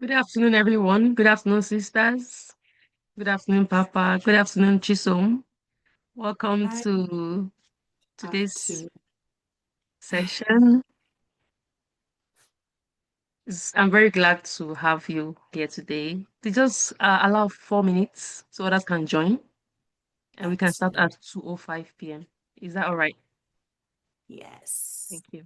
Good afternoon, everyone. Good afternoon, sisters. Good afternoon, Papa. Good afternoon, Chisom. Welcome Hi, to today's afternoon. session. I'm very glad to have you here today. To just allow 4 minutes so others can join, and we can start Absolutely. at 2:05 p.m. Is that all right? Yes. Thank you.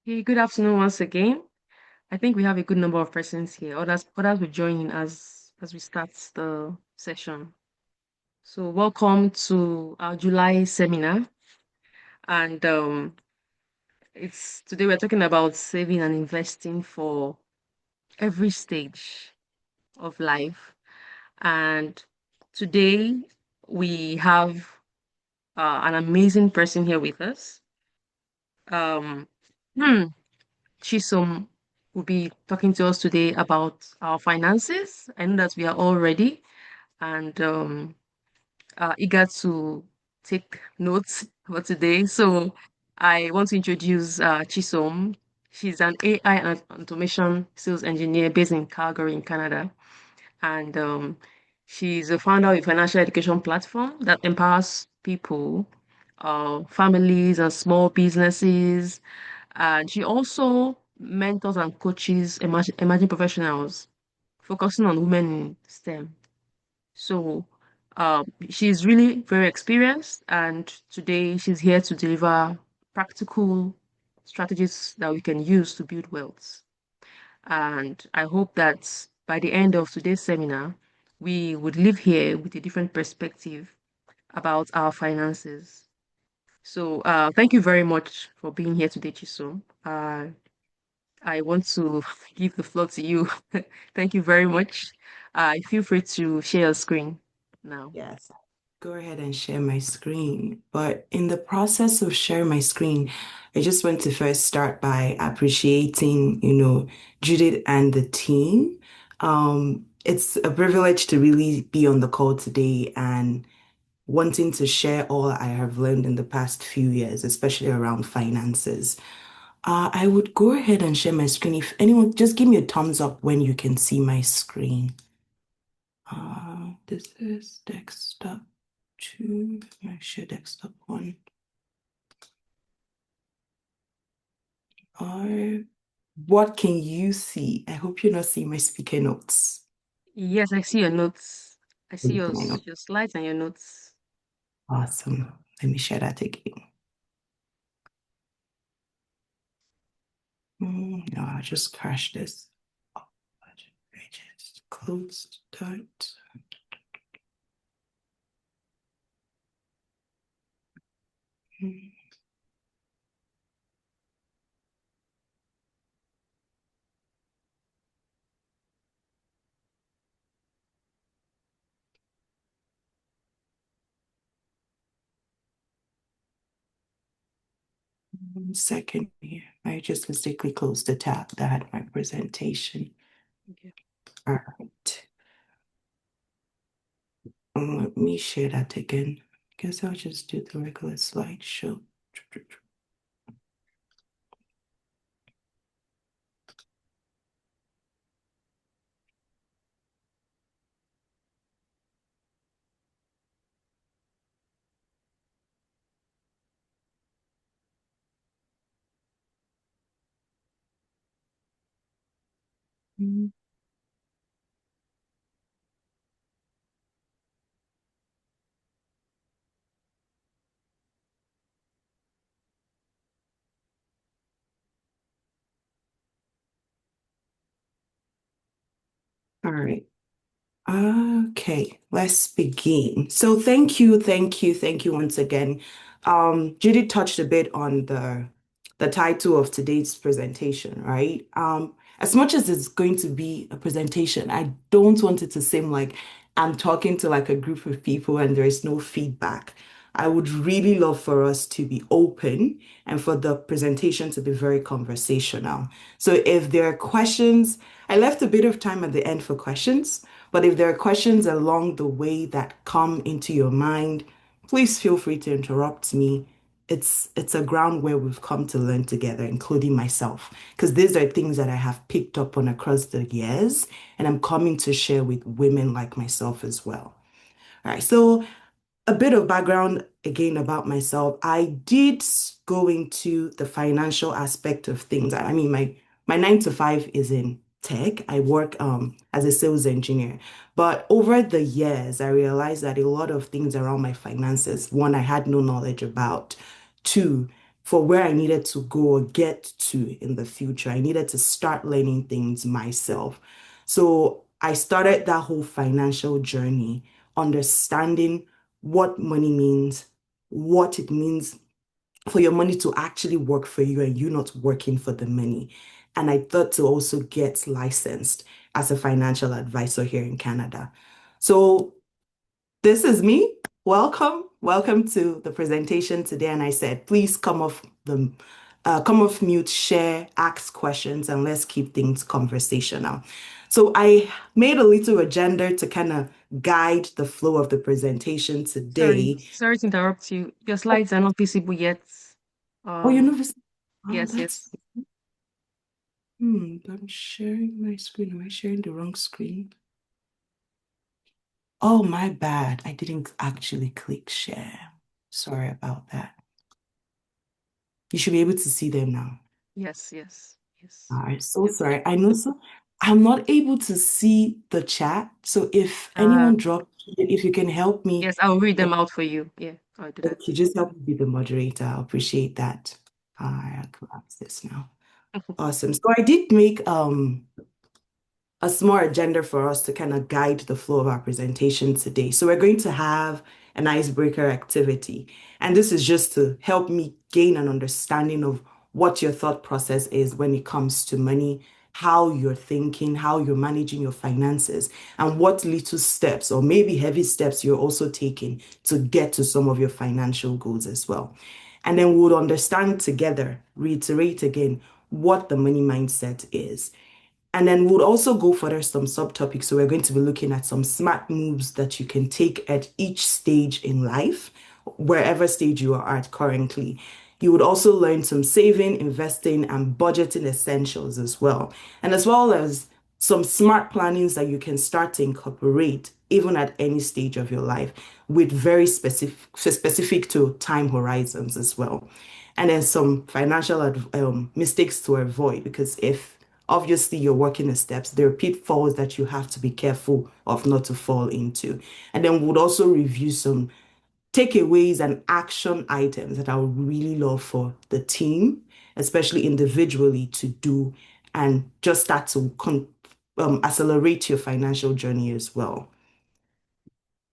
Hey, good afternoon once again. I think we have a good number of persons here. Others will join in as we start the session. So, welcome to our July seminar. And it's today we're talking about saving and investing for every stage of life. And today we have an amazing person here with us. Um, hmm, Chisom will be talking to us today about our finances. I know that we are all ready and eager to take notes for today. So I want to introduce Chisom. She's an AI and automation sales engineer based in Calgary, in Canada. And she's a founder of a financial education platform that empowers people, families, and small businesses. And she also mentors and coaches emerging professionals, focusing on women in STEM. So she's really very experienced, and today she's here to deliver practical strategies that we can use to build wealth. And I hope that by the end of today's seminar, we would live here with a different perspective about our finances. So thank you very much for being here today, Chisom. I want to give the floor to you. Thank you very much. Feel free to share your screen now. Yes. Go ahead and share my screen. But in the process of sharing my screen, I just want to first start by appreciating, Judith and the team. It's a privilege to really be on the call today and wanting to share all I have learned in the past few years, especially around finances. I would go ahead and share my screen. If anyone, just give me a thumbs up when you can see my screen. This is desktop two. I share desktop one. Or what can you see? I hope you're not seeing my speaker notes. Yes, I see your notes. I see Look at my notes. your slides and your notes. Awesome. Let me share that again. No, I'll just crash this. Oh, pages closed. Dot. Mm, One second here. I just mistakenly closed the tab that had my presentation. Okay. All right. Let me share that again. Guess I'll just do the regular slideshow. Mm, All right. Okay, let's begin. So thank you once again. Judy touched a bit on the title of today's presentation, right? As much as it's going to be a presentation, I don't want it to seem like I'm talking to like a group of people and there is no feedback. I would really love for us to be open and for the presentation to be very conversational. So if there are questions, I left a bit of time at the end for questions. But if there are questions along the way that come into your mind, please feel free to interrupt me. It's a ground where we've come to learn together, including myself, because these are things that I have picked up on across the years, and I'm coming to share with women like myself as well. All right, so a bit of background again about myself. I did go into the financial aspect of things. I mean, my 9 to 5 is in tech. I work as a sales engineer. But over the years, I realized that a lot of things around my finances, one, I had no knowledge about. Two, for where I needed to go or get to in the future, I needed to start learning things myself. So I started that whole financial journey, understanding what money means, what it means for your money to actually work for you and you not working for the money. And I thought to also get licensed as a financial advisor here in Canada. So this is me. Welcome. Welcome to the presentation today. And I said, please come off mute, share, ask questions, and let's keep things conversational. So I made a little agenda to kind of guide the flow of the presentation today. Sorry to interrupt you. Your slides are not visible yet. Oh, you Um, know, oh, yes, that's, yes. I'm sharing my screen. Am I sharing the wrong screen? Oh, my bad. I didn't actually click share. Sorry about that. You should be able to see them now. Yes, yes, yes. I'm so Yes. sorry. I know so I'm not able to see the chat. So if Uh, anyone dropped, if you can help me, yes, I'll read uh, them out for you. Yeah, I'll do that. okay, just help me be the moderator. I appreciate that. I'll collapse this now. Awesome. So I did make a small agenda for us to kind of guide the flow of our presentation today. So we're going to have an icebreaker activity. And this is just to help me gain an understanding of what your thought process is when it comes to money, how you're thinking, how you're managing your finances, and what little steps or maybe heavy steps you're also taking to get to some of your financial goals as well. And then we'll understand together, reiterate again what the money mindset is. And then we'll also go further some subtopics. So we're going to be looking at some smart moves that you can take at each stage in life, wherever stage you are at currently. You would also learn some saving, investing, and budgeting essentials as well. And as well as some smart plannings that you can start to incorporate even at any stage of your life with very specific to time horizons as well. and then some financial mistakes to avoid. Because if obviously you're working the steps, there are pitfalls that you have to be careful of not to fall into. And then we'll also review some takeaways and action items that I would really love for the team, especially individually, to do and just start to accelerate your financial journey as well.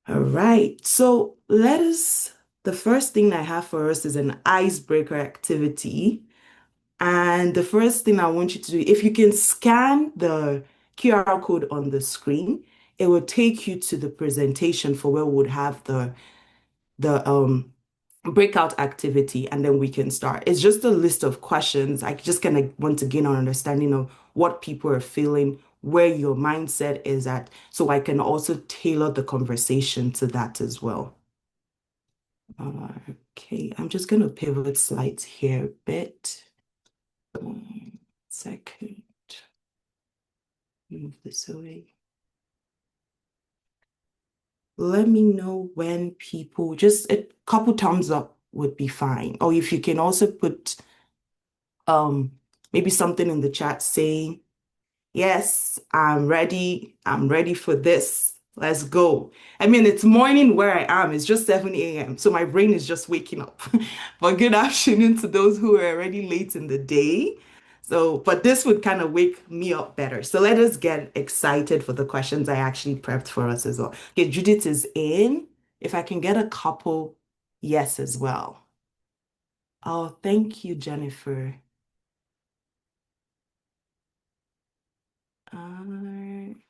All right. So the first thing I have for us is an icebreaker activity. And the first thing I want you to do, if you can scan the QR code on the screen, it will take you to the presentation for where we would have the breakout activity, and then we can start. It's just a list of questions. I just kind of want to gain an understanding of what people are feeling, where your mindset is at, so I can also tailor the conversation to that as well. Okay, I'm just going to pivot slides here a bit. 1 second. Move this away. Let me know when people, just a couple thumbs up would be fine. Or if you can also put um maybe something in the chat saying, yes, I'm ready for this. Let's go. I mean, it's morning where I am. It's just 7 a.m. So my brain is just waking up. But good afternoon to those who are already late in the day. So, but this would kind of wake me up better. So let us get excited for the questions I actually prepped for us as well. Okay, Judith is in. If I can get a couple yes as well. Oh, thank you, Jennifer.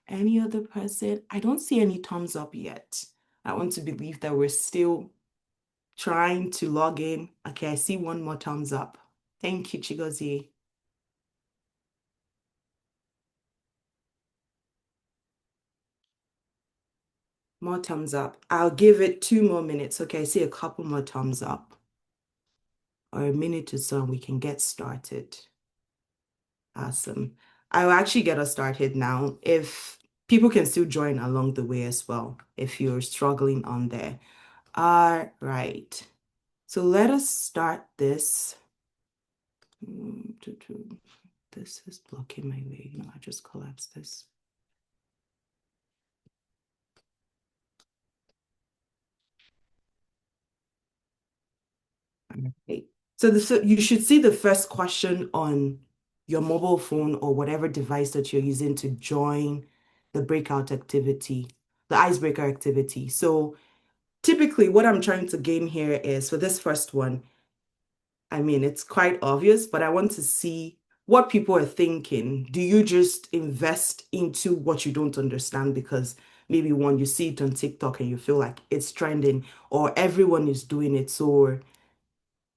Any other person? I don't see any thumbs up yet. I want to believe that we're still trying to log in. Okay, I see one more thumbs up. Thank you, Chigozie. More thumbs up. I'll give it 2 more minutes. Okay, I see a couple more thumbs up. Or a minute or so, and we can get started. Awesome. I'll actually get us started now. If people can still join along the way as well, if you're struggling on there. All right. So let us start this. This is blocking my way. No, I just collapsed this. Okay. So you should see the first question on your mobile phone or whatever device that you're using to join the breakout activity, the icebreaker activity. So typically what I'm trying to gain here is for this first one, I mean, it's quite obvious, but I want to see what people are thinking. Do you just invest into what you don't understand because maybe one, you see it on TikTok and you feel like it's trending, or everyone is doing it? So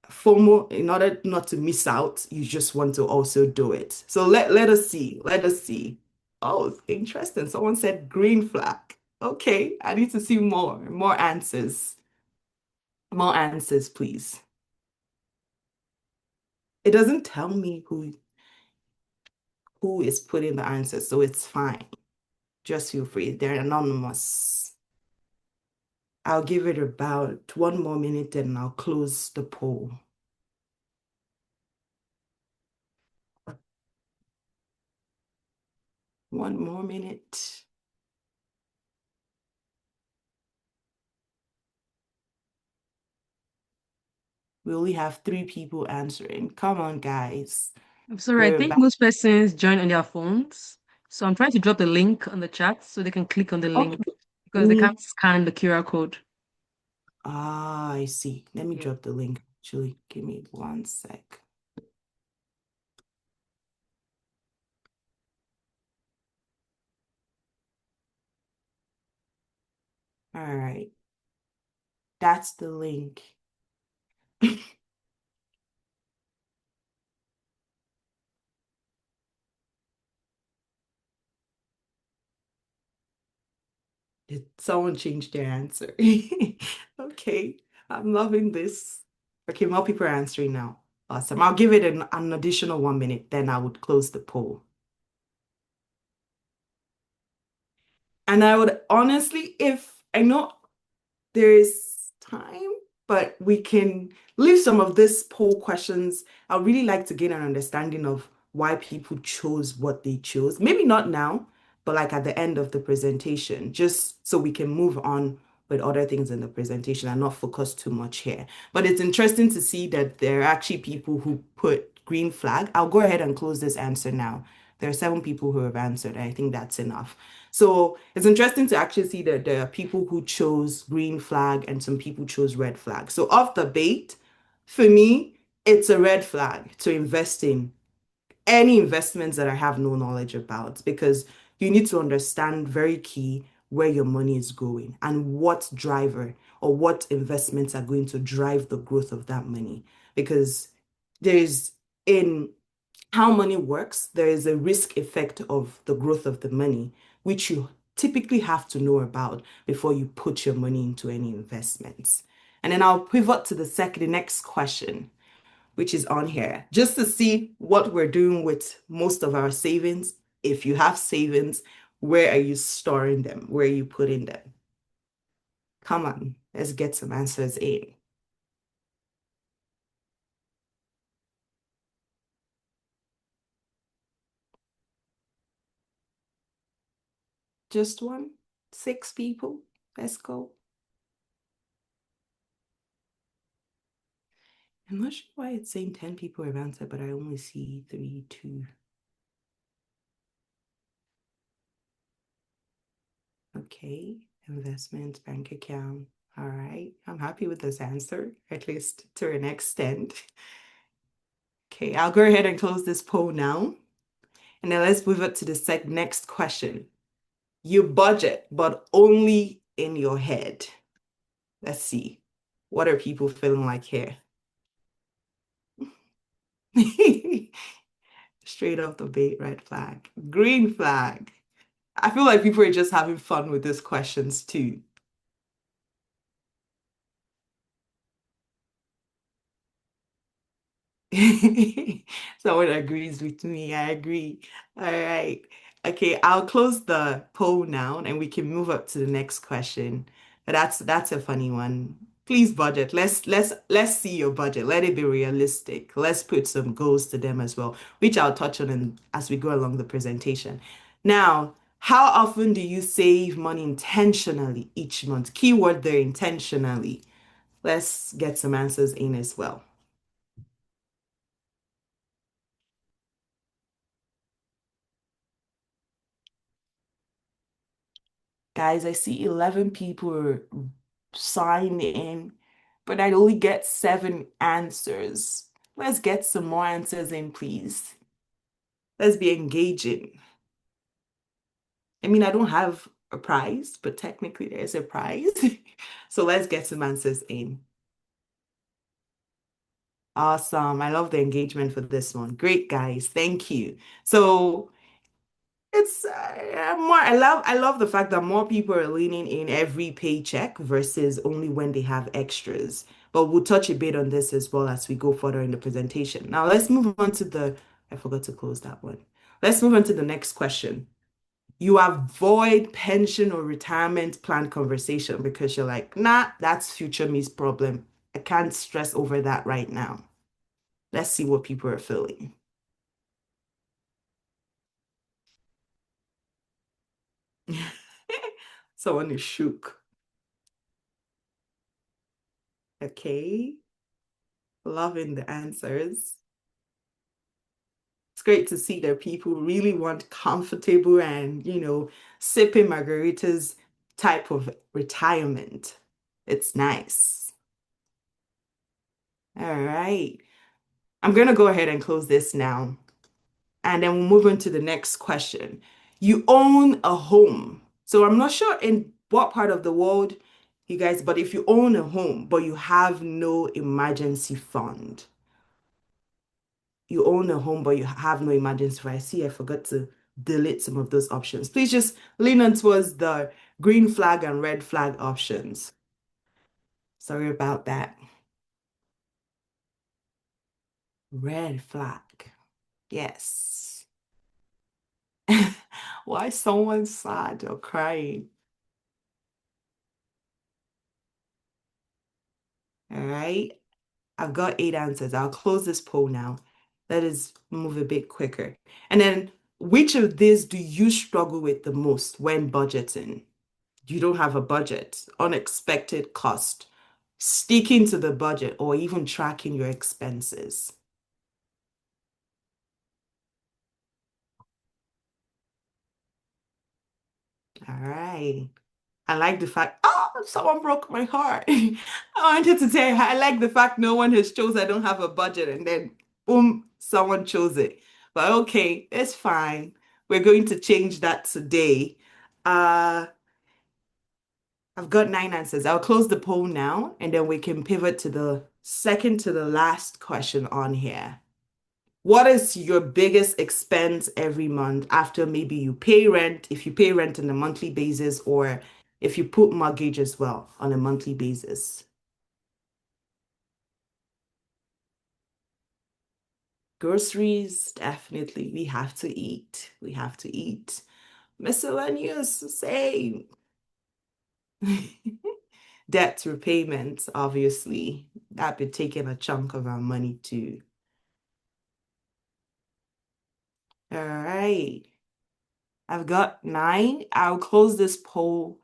FOMO, in order not to miss out, you just want to also do it. So let us see. Let us see. Oh, interesting. Someone said green flag. Okay, I need to see more answers. More answers, please. It doesn't tell me who is putting the answers, so it's fine. Just feel free. They're anonymous. I'll give it about 1 more minute and I'll close the poll. One more minute. We only have 3 people answering. Come on, guys. I'm sorry, I We're think back. most persons join on their phones. So I'm trying to drop the link on the chat so they can click on the Okay. link because they Mm. can't scan the QR code. Ah, I see. Let me Yeah. drop the link. Actually, give me 1 sec. All right. That's the link. Did someone change their answer? Okay, I'm loving this. Okay, more people are answering now. Awesome. I'll give it an additional 1 minute, then I would close the poll. And I would honestly, if I know there is time, but leave some of these poll questions. I'd really like to gain an understanding of why people chose what they chose. Maybe not now, but like at the end of the presentation, just so we can move on with other things in the presentation and not focus too much here. But it's interesting to see that there are actually people who put green flag. I'll go ahead and close this answer now. There are 7 people who have answered, and I think that's enough. So it's interesting to actually see that there are people who chose green flag and some people chose red flag. So off the bait, for me, it's a red flag to invest in any investments that I have no knowledge about because you need to understand very key where your money is going and what driver or what investments are going to drive the growth of that money. Because there's in how money works, there is a risk effect of the growth of the money, which you typically have to know about before you put your money into any investments. And then I'll pivot to the next question, which is on here, just to see what we're doing with most of our savings. If you have savings, where are you storing them? Where are you putting them? Come on, let's get some answers in. Just one? 6 people? Let's go. I'm not sure why it's saying 10 people have answered, but I only see 3, 2. Okay, investment, bank account. All right, I'm happy with this answer, at least to an extent. Okay, I'll go ahead and close this poll now. And then let's move it to the next question. You budget, but only in your head. Let's see. What are people feeling like here? Straight off the bait, red flag. Green flag. I feel like people are just having fun with these questions too. Someone agrees with me. I agree. All right. Okay, I'll close the poll now and we can move up to the next question. But that's a funny one. Please budget. Let's see your budget. Let it be realistic. Let's put some goals to them as well, which I'll touch on as we go along the presentation. Now, how often do you save money intentionally each month? Keyword there, intentionally. Let's get some answers in as well. Guys, I see 11 people sign in, but I only get 7 answers. Let's get some more answers in, please. Let's be engaging. I mean, I don't have a prize, but technically there's a prize. So let's get some answers in. Awesome. I love the engagement for this one. Great, guys. Thank you. So it's more. I love the fact that more people are leaning in every paycheck versus only when they have extras. But we'll touch a bit on this as well as we go further in the presentation. Now let's move on to I forgot to close that one. Let's move on to the next question. You avoid pension or retirement plan conversation because you're like, nah, that's future me's problem. I can't stress over that right now. Let's see what people are feeling. Someone is shook. Okay. Loving the answers. It's great to see that people really want comfortable and, sipping margaritas type of retirement. It's nice. All right. I'm going to go ahead and close this now. And then we'll move on to the next question. You own a home. So I'm not sure in what part of the world, you guys, but if you own a home, but you have no emergency fund, you own a home, but you have no emergency fund. I see I forgot to delete some of those options. Please just lean on towards the green flag and red flag options. Sorry about that. Red flag. Yes. Why someone sad or crying? All right. I've got 8 answers. I'll close this poll now. Let us move a bit quicker. And then, which of these do you struggle with the most when budgeting? You don't have a budget, unexpected cost, sticking to the budget, or even tracking your expenses. All right. I like the fact, oh, someone broke my heart. I wanted to say, I like the fact no one has chose I don't have a budget, and then boom, someone chose it. But okay, it's fine. We're going to change that today. Uh, I've got 9 answers. I'll close the poll now, and then we can pivot to the second to the last question on here. What is your biggest expense every month after maybe you pay rent, if you pay rent on a monthly basis, or if you put mortgage as well on a monthly basis? Groceries, definitely. We have to eat. We have to eat. Miscellaneous, same. Debt repayment, obviously. That be taking a chunk of our money too. All right. I've got 9. I'll close this poll.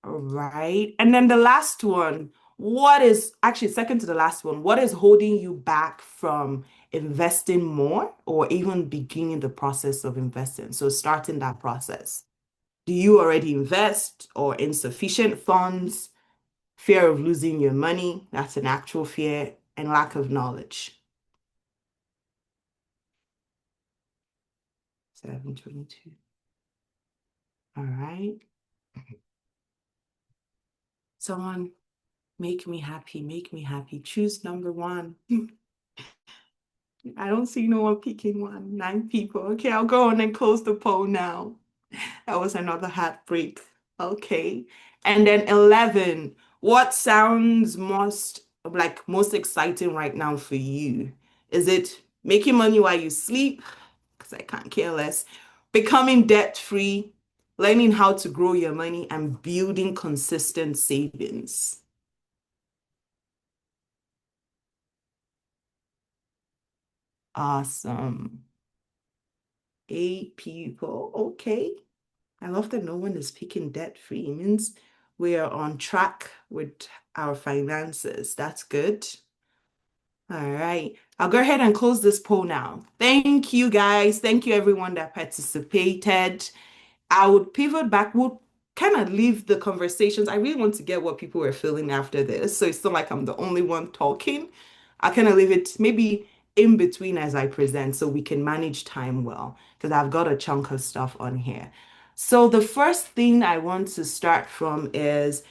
All right. And then the last one, what is actually second to the last one, what is holding you back from investing more or even beginning the process of investing? So starting that process. Do you already invest or insufficient funds, fear of losing your money? That's an actual fear, and lack of knowledge. 722. All right. Someone make me happy, make me happy. Choose number one. I don't see no one picking one. 9 people. Okay, I'll go on and close the poll now. That was another heartbreak. Okay. And then 11. What sounds most exciting right now for you? Is it making money while you sleep? Because I can't care less. Becoming debt-free, learning how to grow your money, and building consistent savings. Awesome. 8 people. Okay. I love that no one is picking debt free. It means we are on track with our finances. That's good. All right. I'll go ahead and close this poll now. Thank you, guys. Thank you, everyone that participated. I would pivot back. We'll kind of leave the conversations. I really want to get what people were feeling after this. So it's not like I'm the only one talking. I kind of leave it maybe in between as I present so we can manage time well, because I've got a chunk of stuff on here. So the first thing I want to start from is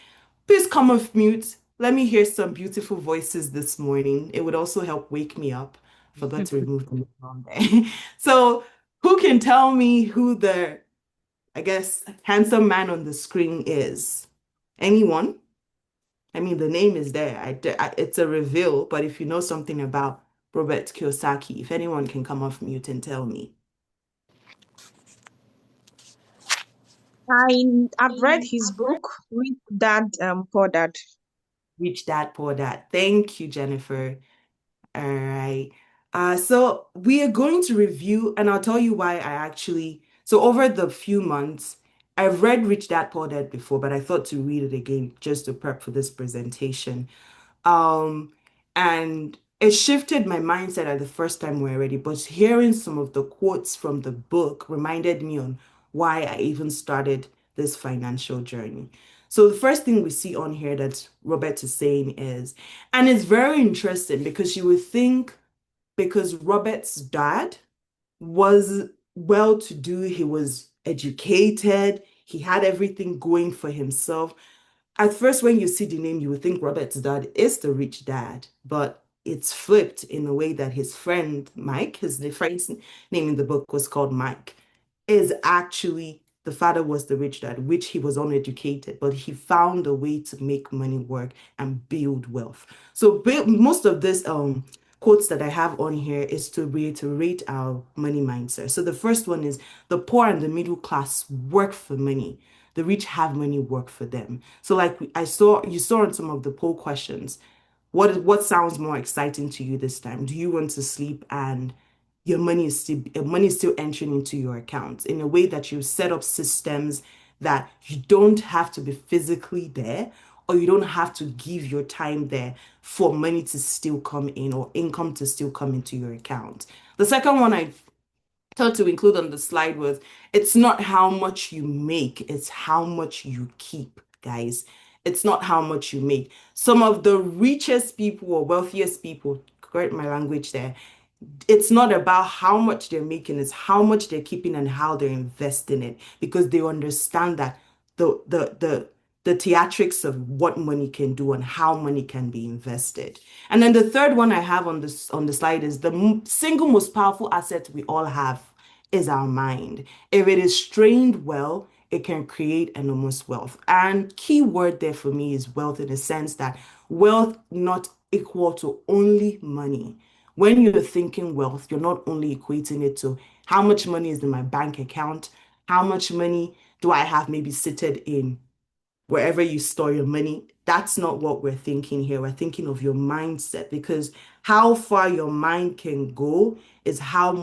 please come off mute. Let me hear some beautiful voices this morning. It would also help wake me up. Forgot to remove the mute on there. So who can tell me who the I guess, handsome man on the screen is? Anyone? I mean, the name is there. It's a reveal, but if you know something about Robert Kiyosaki, if anyone can come off mute and tell me. I've read his book, Rich Dad, Poor Dad. Rich Dad, Poor Dad. Thank you, Jennifer. All right. So we are going to review, and I'll tell you why so over the few months, I've read Rich Dad Poor Dad before, but I thought to read it again just to prep for this presentation. Um, and it shifted my mindset at the first time we were ready, but hearing some of the quotes from the book reminded me on why I even started this financial journey. So the first thing we see on here that Robert is saying is, and it's very interesting because you would think because Robert's dad was well-to-do, he was educated, he had everything going for himself. At first, when you see the name, you would think Robert's dad is the rich dad, but it's flipped in a way that his friend Mike, the friend's name in the book was called Mike, is actually the father was the rich dad, which he was uneducated, but he found a way to make money work and build wealth. So most of this quotes that I have on here is to reiterate our money mindset. So the first one is the poor and the middle class work for money. The rich have money work for them. So like you saw on some of the poll questions, What sounds more exciting to you this time? Do you want to sleep and your money is still entering into your account in a way that you set up systems that you don't have to be physically there, or you don't have to give your time there for money to still come in or income to still come into your account? The second one I thought to include on the slide was, it's not how much you make, it's how much you keep, guys. It's not how much you make. Some of the richest people or wealthiest people, correct my language there, it's not about how much they're making, it's how much they're keeping and how they're investing it, because they understand that the theatrics of what money can do and how money can be invested. And then the third one I have on the slide is the single most powerful asset we all have is our mind. If it is trained well, it can create enormous wealth. And key word there for me is wealth, in the sense that wealth not equal to only money. When you're thinking wealth, you're not only equating it to how much money is in my bank account, how much money do I have maybe seated in wherever you store your money. That's not what we're thinking here. We're thinking of your mindset, because how far your mind can go is how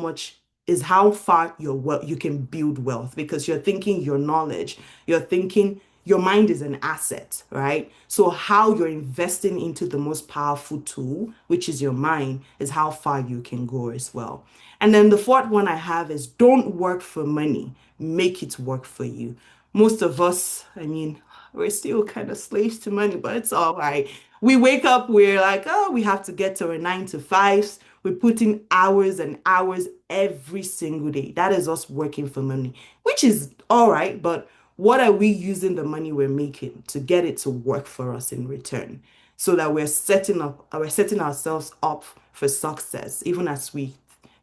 far you can build wealth, because you're thinking your knowledge, you're thinking your mind is an asset, right? So how you're investing into the most powerful tool, which is your mind, is how far you can go as well. And then the fourth one I have is, don't work for money, make it work for you. Most of us, I mean, we're still kind of slaves to money, but it's all right. We wake up, we're like, oh, we have to get to our 9 to 5s. We put in hours and hours every single day. That is us working for money, which is all right. But what are we using the money we're making to get it to work for us in return? So that we're setting ourselves up for success, even as we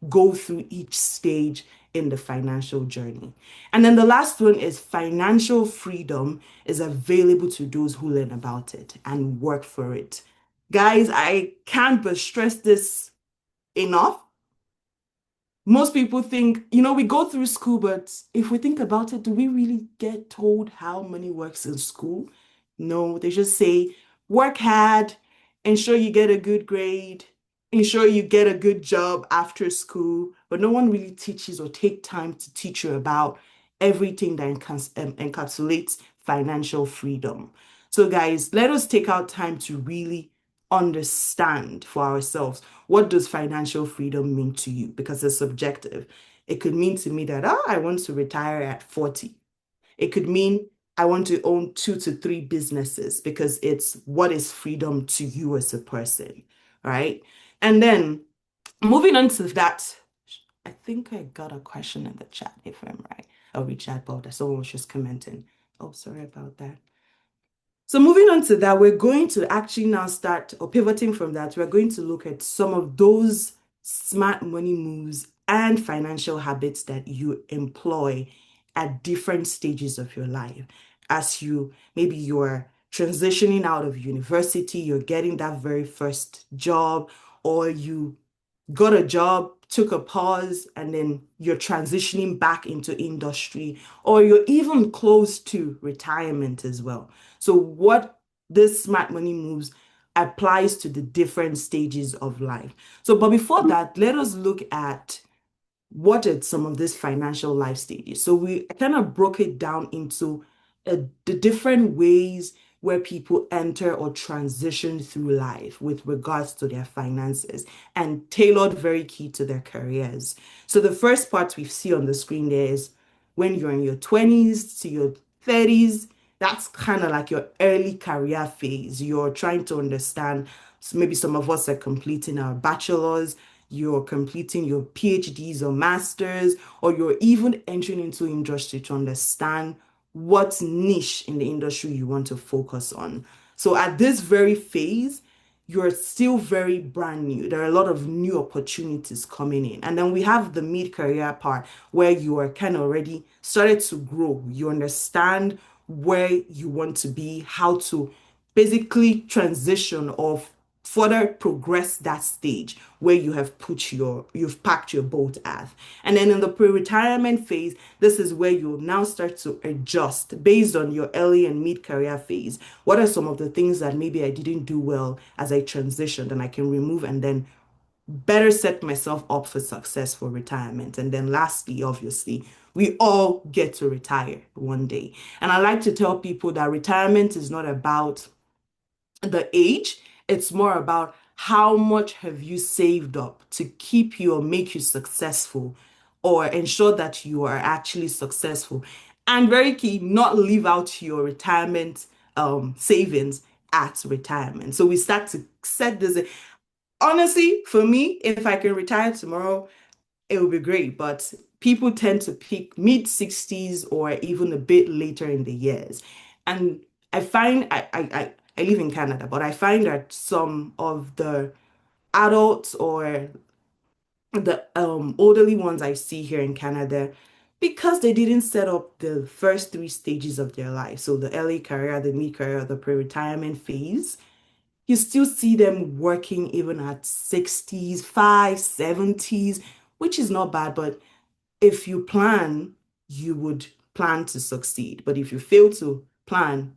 go through each stage in the financial journey. And then the last one is, financial freedom is available to those who learn about it and work for it. Guys, I can't but stress this enough. Most people think, we go through school, but if we think about it, do we really get told how money works in school? No, they just say, work hard, ensure you get a good grade, ensure you get a good job after school. But no one really teaches or take time to teach you about everything that encapsulates financial freedom. So guys, let us take our time to really understand for ourselves, what does financial freedom mean to you? Because it's subjective. It could mean to me that, I want to retire at 40. It could mean I want to own 2 to 3 businesses, because it's what is freedom to you as a person, right? And then moving on to that, I think I got a question in the chat, if I'm right. Oh, chat about that. Someone was just commenting. Oh, sorry about that. So moving on to that, we're going to actually now start, or pivoting from that, we're going to look at some of those smart money moves and financial habits that you employ at different stages of your life. As maybe you're transitioning out of university, you're getting that very first job, or you got a job, took a pause, and then you're transitioning back into industry, or you're even close to retirement as well. So what this smart money moves applies to the different stages of life. So, but before that, let us look at what are some of these financial life stages. So we kind of broke it down into the different ways where people enter or transition through life with regards to their finances, and tailored very key to their careers. So the first part we see on the screen there is when you're in your 20s to your 30s. That's kind of like your early career phase. You're trying to understand, so maybe some of us are completing our bachelor's, you're completing your PhDs or masters, or you're even entering into industry to understand what niche in the industry you want to focus on. So at this very phase, you're still very brand new. There are a lot of new opportunities coming in. And then we have the mid-career part, where you are kind of already started to grow. You understand where you want to be, how to basically transition of further progress that stage where you've packed your boat at. And then in the pre-retirement phase, this is where you'll now start to adjust based on your early and mid-career phase. What are some of the things that maybe I didn't do well as I transitioned and I can remove and then better set myself up for success for retirement? And then lastly, obviously, we all get to retire one day. And I like to tell people that retirement is not about the age, it's more about how much have you saved up to keep you or make you successful or ensure that you are actually successful. And very key, not leave out your retirement savings at retirement. So we start to set this. Honestly, for me, if I can retire tomorrow, it would be great. But people tend to pick mid 60s or even a bit later in the years. And I find I live in Canada, but I find that some of the adults or the elderly ones I see here in Canada, because they didn't set up the first three stages of their life, so the early career, the mid career, the pre-retirement phase, you still see them working even at 60s, 5, 70s, which is not bad, but if you plan, you would plan to succeed. But if you fail to plan,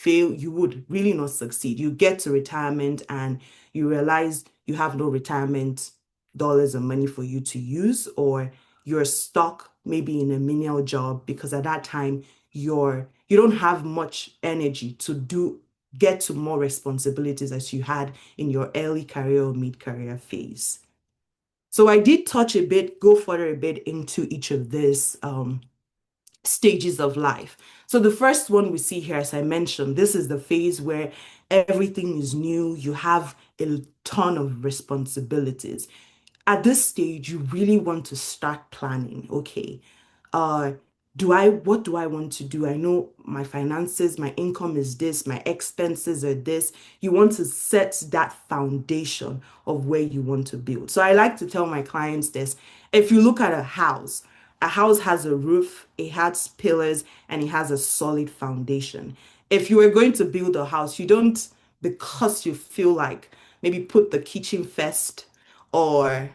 you would really not succeed. You get to retirement and you realize you have no retirement dollars or money for you to use, or you're stuck maybe in a menial job because at that time you don't have much energy to get to more responsibilities as you had in your early career or mid-career phase. So I did touch a bit, go further a bit into each of these stages of life. So the first one we see here, as I mentioned, this is the phase where everything is new. You have a ton of responsibilities. At this stage, you really want to start planning. Okay, uh, what do I want to do? I know my finances, my income is this, my expenses are this. You want to set that foundation of where you want to build. So I like to tell my clients this. If you look at a house has a roof, it has pillars, and it has a solid foundation. If you are going to build a house, you don't, because you feel like maybe put the kitchen first or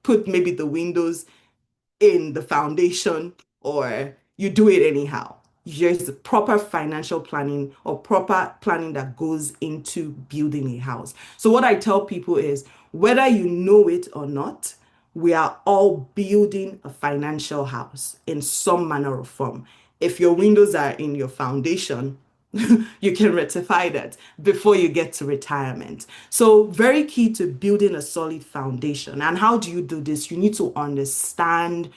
put maybe the windows in the foundation or you do it anyhow. There's proper financial planning or proper planning that goes into building a house. So what I tell people is whether you know it or not, we are all building a financial house in some manner or form. If your windows are in your foundation, you can rectify that before you get to retirement. So very key to building a solid foundation. And how do you do this? You need to understand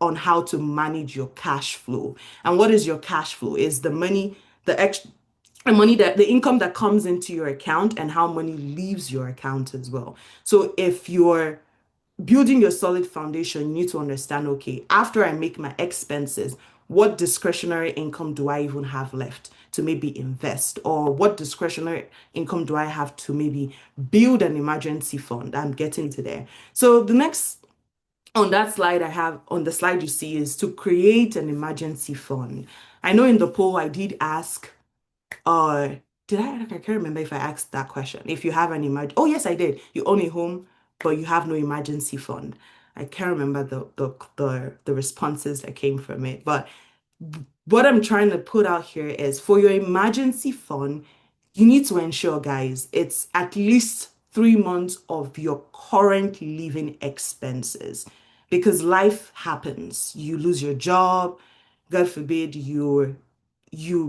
on how to manage your cash flow. And what is your cash flow? Is the money, the income that comes into your account and how money leaves your account as well. So if you're building your solid foundation, you need to understand, okay, after I make my expenses, what discretionary income do I even have left to maybe invest? Or what discretionary income do I have to maybe build an emergency fund? I'm getting to there. So the next on that slide I have, on the slide you see, is to create an emergency fund. I know in the poll I did ask, uh, I can't remember if I asked that question. If you have an oh yes, I did. You own a home, but you have no emergency fund. I can't remember the responses that came from it. But what I'm trying to put out here is for your emergency fund, you need to ensure, guys, it's at least 3 months of your current living expenses because life happens. You lose your job, God forbid, you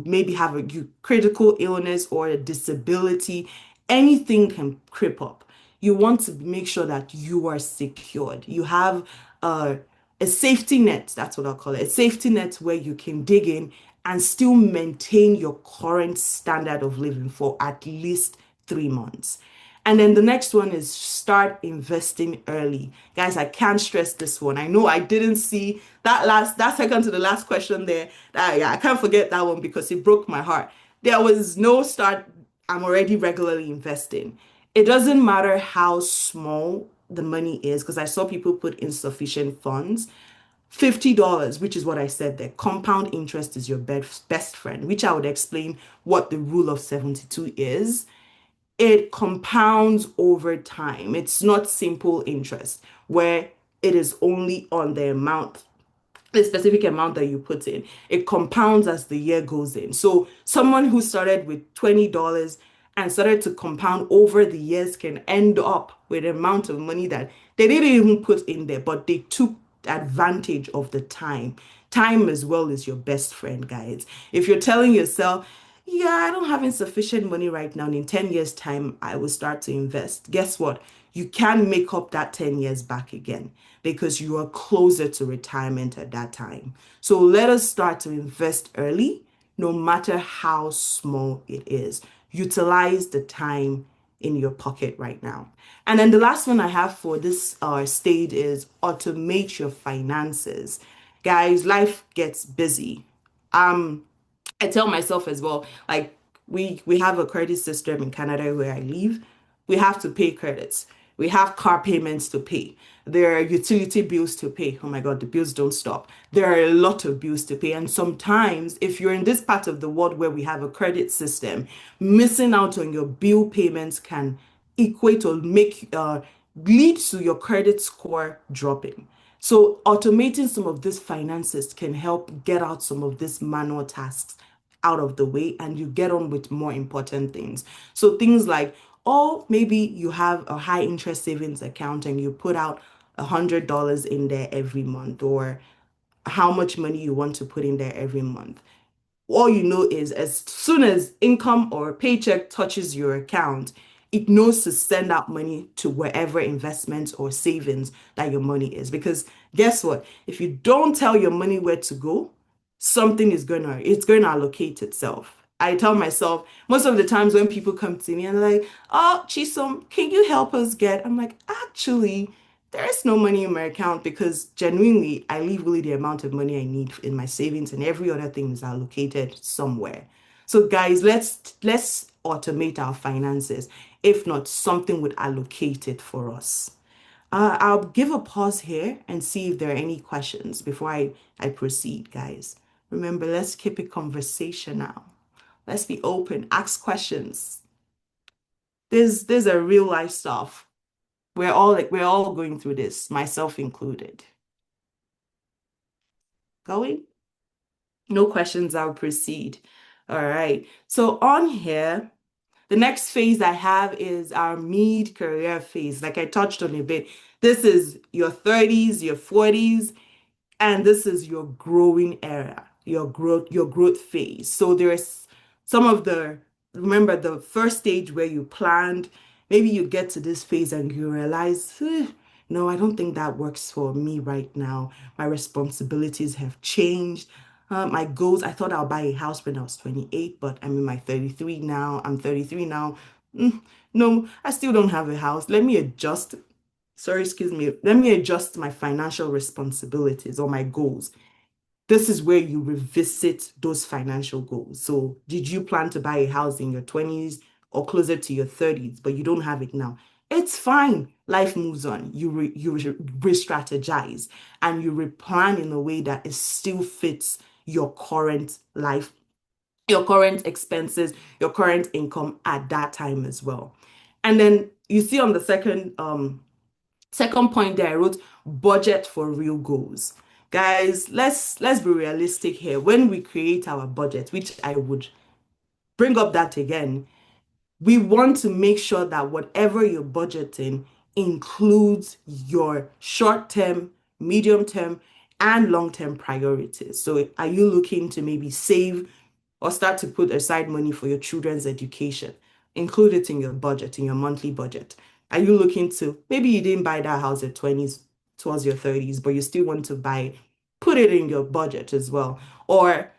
maybe have a critical illness or a disability, anything can creep up. You want to make sure that you are secured. You have a safety net, that's what I'll call it, a safety net where you can dig in and still maintain your current standard of living for at least 3 months. And then the next one is start investing early. Guys, I can't stress this one. I know I didn't see that second to the last question there. Yeah, I can't forget that one because it broke my heart. There was no start. I'm already regularly investing. It doesn't matter how small the money is because I saw people put insufficient funds. $50, which is what I said there. Compound interest is your best friend, which I would explain what the rule of 72 is. it compounds over time. It's not simple interest where it is only on the specific amount that you put in. It compounds as the year goes in. So someone who started with $20 and started to compound over the years can end up with an amount of money that they didn't even put in there, but they took advantage of the time. Time as well is your best friend, guys. If you're telling yourself, yeah, I don't have insufficient money right now, and in 10 years' time, I will start to invest. Guess what? You can make up that 10 years back again because you are closer to retirement at that time. So let us start to invest early, no matter how small it is. Utilize the time in your pocket right now. And then the last one I have for this stage is automate your finances. Guys, life gets busy. Um, I tell myself as well, like we have a credit system in Canada where I live. We have to pay credits. We have car payments to pay. There are utility bills to pay. Oh my God, the bills don't stop. There are a lot of bills to pay. And sometimes, if you're in this part of the world where we have a credit system, missing out on your bill payments can equate or make lead to your credit score dropping. So automating some of these finances can help get out some of these manual tasks out of the way and you get on with more important things. So things like, oh, maybe you have a high interest savings account and you put out $100 in there every month, or how much money you want to put in there every month. All you know is as soon as income or paycheck touches your account, it knows to send out money to wherever investments or savings that your money is. Because guess what? If you don't tell your money where to go, something is it's going to allocate itself. I tell myself most of the times when people come to me and they're like, oh, Chisom, can you help us get? I'm like, actually, there is no money in my account because genuinely, I leave really the amount of money I need in my savings and every other thing is allocated somewhere. So guys, let's automate our finances. If not, something would allocate it for us. I'll give a pause here and see if there are any questions before I proceed, guys. Remember, let's keep it conversational. Let's be open, ask questions. There's a real life stuff. We're all going through this, myself included. Going? No questions, I'll proceed. All right. So on here, the next phase I have is our mid-career phase. Like I touched on a bit. This is your 30s, your 40s, and this is your growing era, your growth phase. So there's some of the remember the first stage where you planned, maybe you get to this phase and you realize, no, I don't think that works for me right now. My responsibilities have changed. My goals, I thought I'll buy a house when I was 28, but I'm in my 33 now. I'm 33 now. No, I still don't have a house. Let me adjust. Sorry, excuse me. Let me adjust my financial responsibilities or my goals. This is where you revisit those financial goals. So, did you plan to buy a house in your 20s or closer to your 30s, but you don't have it now? It's fine. Life moves on. You re-strategize and you replan in a way that it still fits your current life, your current expenses, your current income at that time as well. And then you see on the second point there, I wrote budget for real goals. Guys, let's be realistic here. When we create our budget, which I would bring up that again, we want to make sure that whatever you're budgeting includes your short-term, medium-term, and long-term priorities. So are you looking to maybe save or start to put aside money for your children's education? Include it in your budget, in your monthly budget. Are you looking to, maybe you didn't buy that house at 20s towards your 30s, but you still want to buy, put it in your budget as well. Or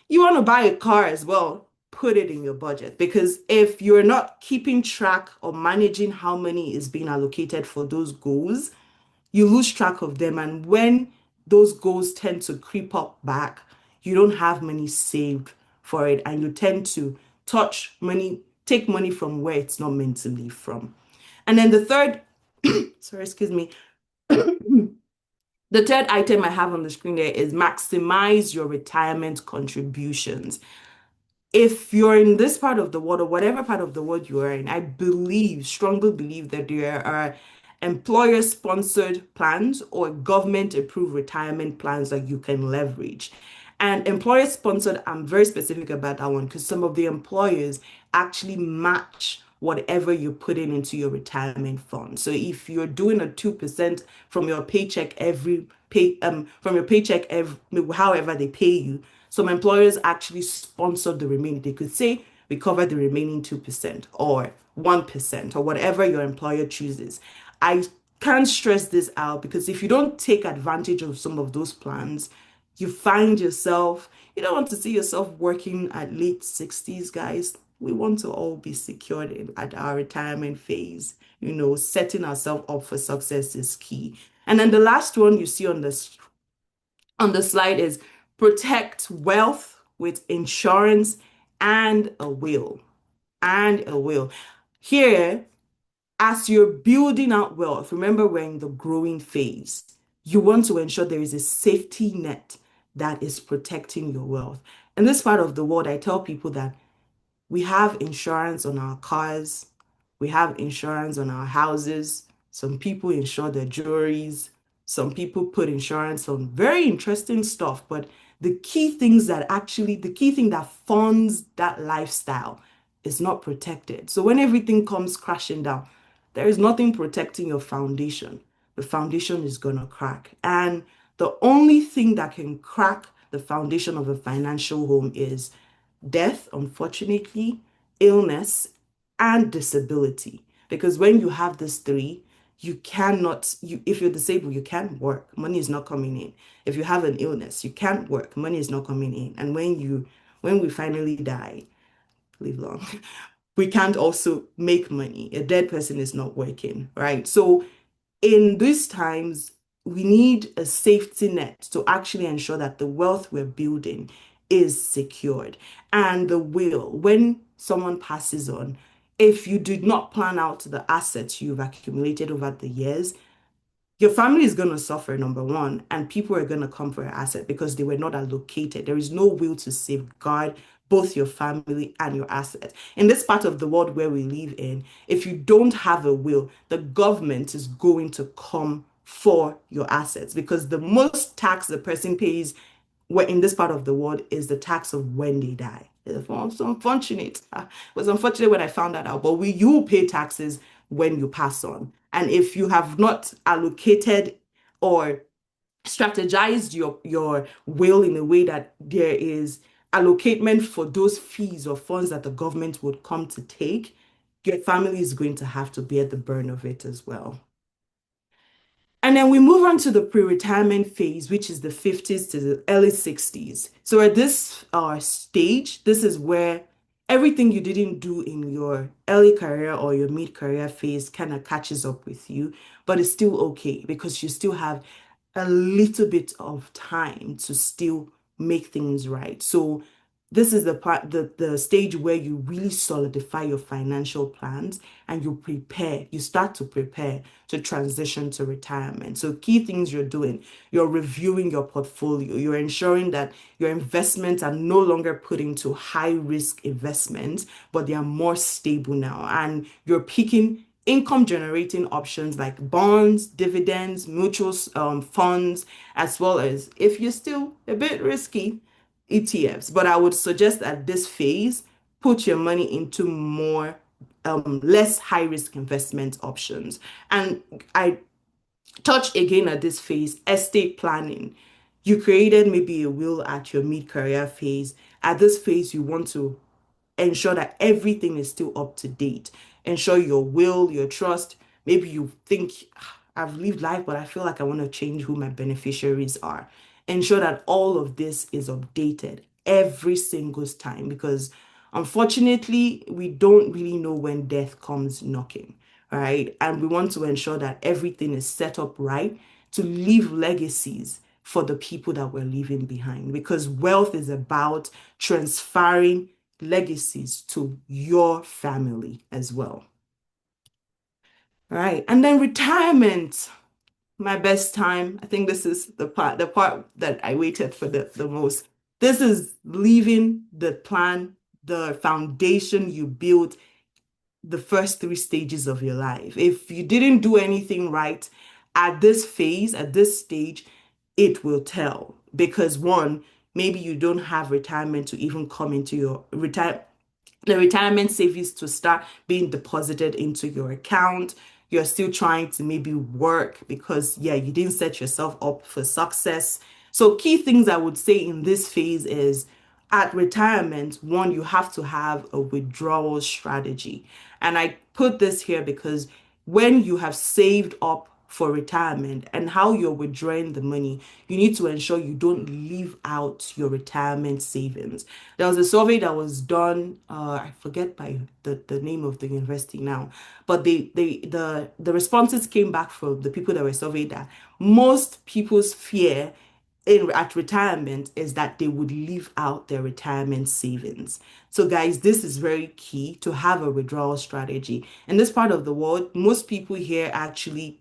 you want to buy a car as well, put it in your budget. Because if you're not keeping track or managing how money is being allocated for those goals, you lose track of them. And when those goals tend to creep up back, you don't have money saved for it. And you tend to touch money, take money from where it's not meant to leave from. And then the third, sorry, excuse me. The third item I have on the screen there is maximize your retirement contributions. if you're in this part of the world or whatever part of the world you are in, I believe, strongly believe that there are employer-sponsored plans or government-approved retirement plans that you can leverage. And employer-sponsored, I'm very specific about that one because some of the employers actually match whatever you're putting into your retirement fund. So if you're doing a 2% from your paycheck from your paycheck every however they pay you, some employers actually sponsor the remaining. They could say we cover the remaining 2% or 1% or whatever your employer chooses. I can't stress this out because if you don't take advantage of some of those plans, you find yourself, you don't want to see yourself working at late 60s, guys. We want to all be secured at our retirement phase. Setting ourselves up for success is key. And then the last one you see on the slide is protect wealth with insurance and a will. And a will. Here, as you're building out wealth, remember we're in the growing phase. You want to ensure there is a safety net that is protecting your wealth. In this part of the world, I tell people that we have insurance on our cars, we have insurance on our houses. Some people insure their jewelries, some people put insurance on very interesting stuff. But the key the key thing that funds that lifestyle is not protected. So when everything comes crashing down, there is nothing protecting your foundation. The foundation is going to crack. And the only thing that can crack the foundation of a financial home is death, unfortunately, illness, and disability. Because when you have these three, if you're disabled, you can't work. Money is not coming in. If you have an illness, you can't work. Money is not coming in. And when we finally die, live long, we can't also make money. A dead person is not working, right? So in these times, we need a safety net to actually ensure that the wealth we're building is secured. And the will, when someone passes on, if you did not plan out the assets you've accumulated over the years, your family is going to suffer, number one, and people are going to come for your asset because they were not allocated. There is no will to safeguard both your family and your assets. In this part of the world where we live in, if you don't have a will, the government is going to come for your assets because the most tax the person pays in this part of the world is the tax of when they die. It's so unfortunate. It was unfortunate when I found that out, but you pay taxes when you pass on. And if you have not allocated or strategized your will in a way that there is allotment for those fees or funds that the government would come to take, your family is going to have to bear the burn of it as well. And then we move on to the pre-retirement phase, which is the 50s to the early 60s. So at this stage, this is where everything you didn't do in your early career or your mid-career phase kind of catches up with you, but it's still okay because you still have a little bit of time to still make things right. So this is the stage where you really solidify your financial plans and you start to prepare to transition to retirement. So key things you're doing, you're reviewing your portfolio, you're ensuring that your investments are no longer put into high risk investments, but they are more stable now. And you're picking income generating options like bonds, dividends, mutual funds, as well as, if you're still a bit risky, ETFs. But I would suggest at this phase, put your money into more less high risk investment options. And I touch again at this phase, estate planning. You created maybe a will at your mid-career phase. At this phase, you want to ensure that everything is still up to date. Ensure your will, your trust. Maybe you think, I've lived life, but I feel like I want to change who my beneficiaries are. Ensure that all of this is updated every single time because unfortunately, we don't really know when death comes knocking, right? And we want to ensure that everything is set up right to leave legacies for the people that we're leaving behind because wealth is about transferring legacies to your family as well. All right. And then retirement, my best time. I think this is the part that I waited for the most. This is leaving the plan the foundation you built the first three stages of your life. If you didn't do anything right at this phase, at this stage, it will tell. Because one, maybe you don't have retirement to even come into your the retirement savings to start being deposited into your account. You're still trying to maybe work because, yeah, you didn't set yourself up for success. So, key things I would say in this phase is at retirement, one, you have to have a withdrawal strategy. And I put this here because when you have saved up for retirement and how you're withdrawing the money, you need to ensure you don't leave out your retirement savings. There was a survey that was done, I forget by the name of the university now, but the responses came back from the people that were surveyed that most people's fear at retirement is that they would leave out their retirement savings. So, guys, this is very key to have a withdrawal strategy. In this part of the world, most people here actually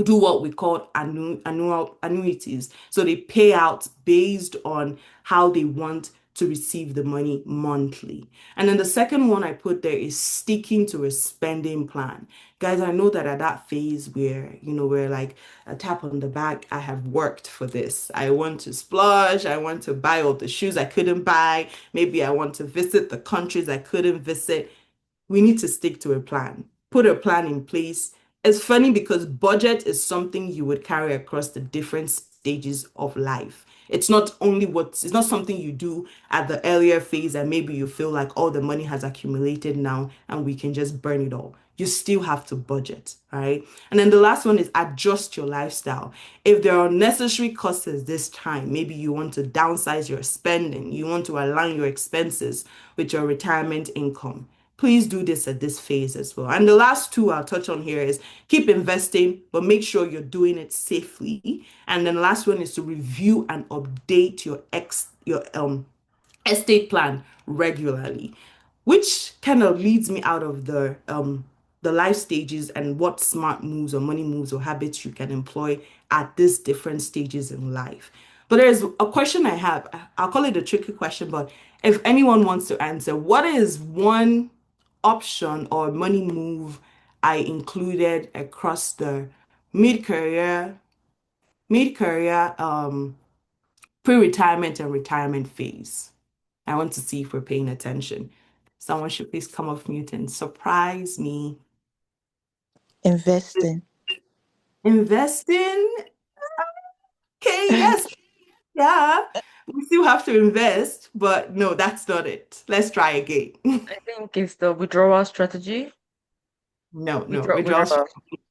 do what we call annual annuities. So they pay out based on how they want to receive the money monthly. And then the second one I put there is sticking to a spending plan. Guys, I know that at that phase where, we're like a tap on the back, I have worked for this. I want to splurge. I want to buy all the shoes I couldn't buy. Maybe I want to visit the countries I couldn't visit. We need to stick to a plan, put a plan in place. It's funny because budget is something you would carry across the different stages of life. It's not something you do at the earlier phase and maybe you feel like all the money has accumulated now and we can just burn it all. You still have to budget, right? And then the last one is adjust your lifestyle. If there are necessary costs this time, maybe you want to downsize your spending, you want to align your expenses with your retirement income. Please do this at this phase as well. And the last two I'll touch on here is keep investing, but make sure you're doing it safely. And then the last one is to review and update your estate plan regularly, which kind of leads me out of the life stages and what smart moves or money moves or habits you can employ at these different stages in life. But there's a question I have. I'll call it a tricky question, but if anyone wants to answer, what is one option or money move I included across the mid-career, mid-career, pre-retirement and retirement phase? I want to see if we're paying attention. Someone should please come off mute and surprise me. Investing. Investing? Okay, yes, yeah. We still have to invest, but no, that's not it. Let's try again. I think it's the withdrawal strategy. No, withdrawal Withdrawal. strategy.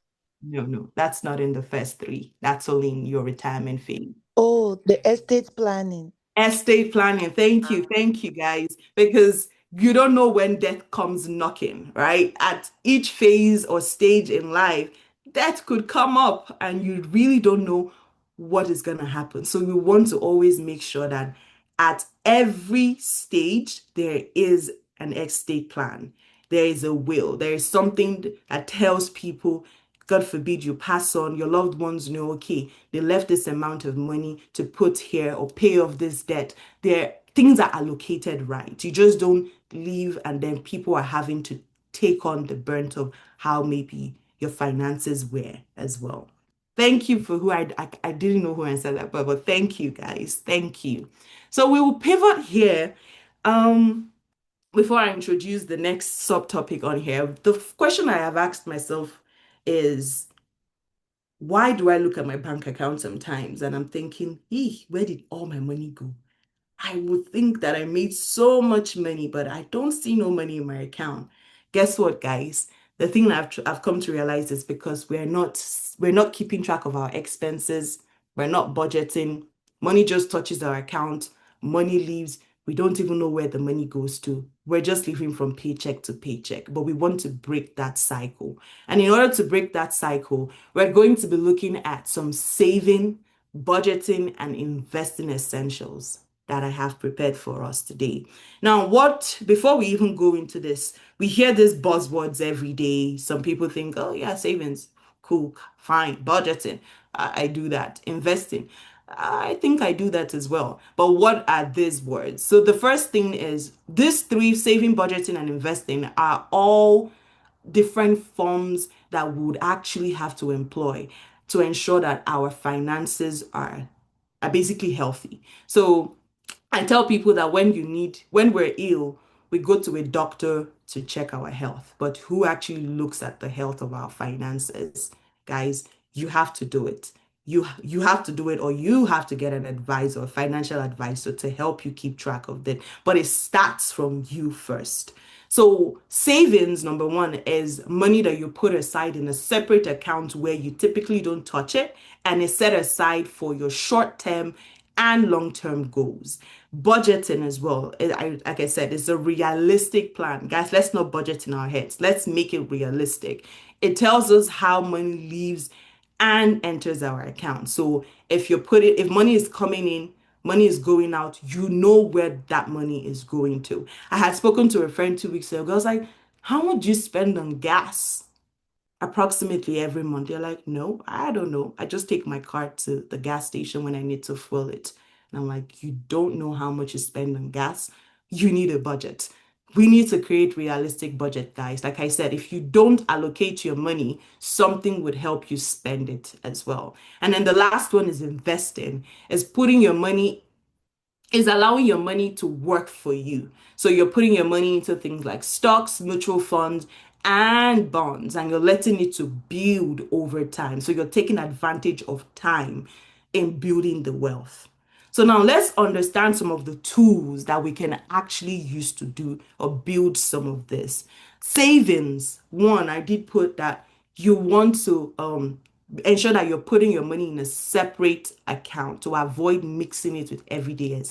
No, that's not in the first three. That's only in your retirement phase. Oh, the estate planning. Estate planning. Thank you, guys, because you don't know when death comes knocking, right? At each phase or stage in life, death could come up and you really don't know what is going to happen. So we want to always make sure that at every stage, there is an estate plan. There is a will. There is something that tells people, God forbid you pass on, your loved ones know, okay, they left this amount of money to put here or pay off this debt. Things are allocated right. You just don't leave and then people are having to take on the burden of how maybe your finances were as well. Thank you for who I didn't know who answered that, but thank you guys. Thank you. So we will pivot here. Before I introduce the next subtopic on here, the question I have asked myself is, why do I look at my bank account sometimes and I'm thinking, where did all my money go? I would think that I made so much money, but I don't see no money in my account. Guess what, guys? The thing that I've come to realize is because we're not keeping track of our expenses, we're not budgeting. Money just touches our account, money leaves. We don't even know where the money goes to. We're just living from paycheck to paycheck, but we want to break that cycle. And in order to break that cycle, we're going to be looking at some saving, budgeting, and investing essentials that I have prepared for us today. Now, before we even go into this, we hear these buzzwords every day. Some people think, oh yeah, savings, cool, fine, budgeting, I do that, investing. I think I do that as well. But what are these words? So the first thing is these three, saving, budgeting, and investing, are all different forms that we would actually have to employ to ensure that our finances are basically healthy. So I tell people that when we're ill, we go to a doctor to check our health. But who actually looks at the health of our finances? Guys, you have to do it. You have to do it, or you have to get an advisor, a financial advisor, to help you keep track of it. But it starts from you first. So savings, number one, is money that you put aside in a separate account where you typically don't touch it, and is set aside for your short-term and long-term goals. Budgeting as well. Like I said, it's a realistic plan. Guys, let's not budget in our heads. Let's make it realistic. It tells us how money leaves and enters our account. So if money is coming in, money is going out, you know where that money is going to. I had spoken to a friend 2 weeks ago. I was like, how much do you spend on gas approximately every month? They're like, no, I don't know. I just take my car to the gas station when I need to fuel it. And I'm like, you don't know how much you spend on gas. You need a budget. We need to create realistic budget, guys. Like I said, if you don't allocate your money, something would help you spend it as well. And then the last one is investing, is putting your money is allowing your money to work for you. So you're putting your money into things like stocks, mutual funds, and bonds, and you're letting it to build over time. So you're taking advantage of time in building the wealth. So now let's understand some of the tools that we can actually use to do or build some of this. Savings, one, I did put that you want to ensure that you're putting your money in a separate account to avoid mixing it with everyday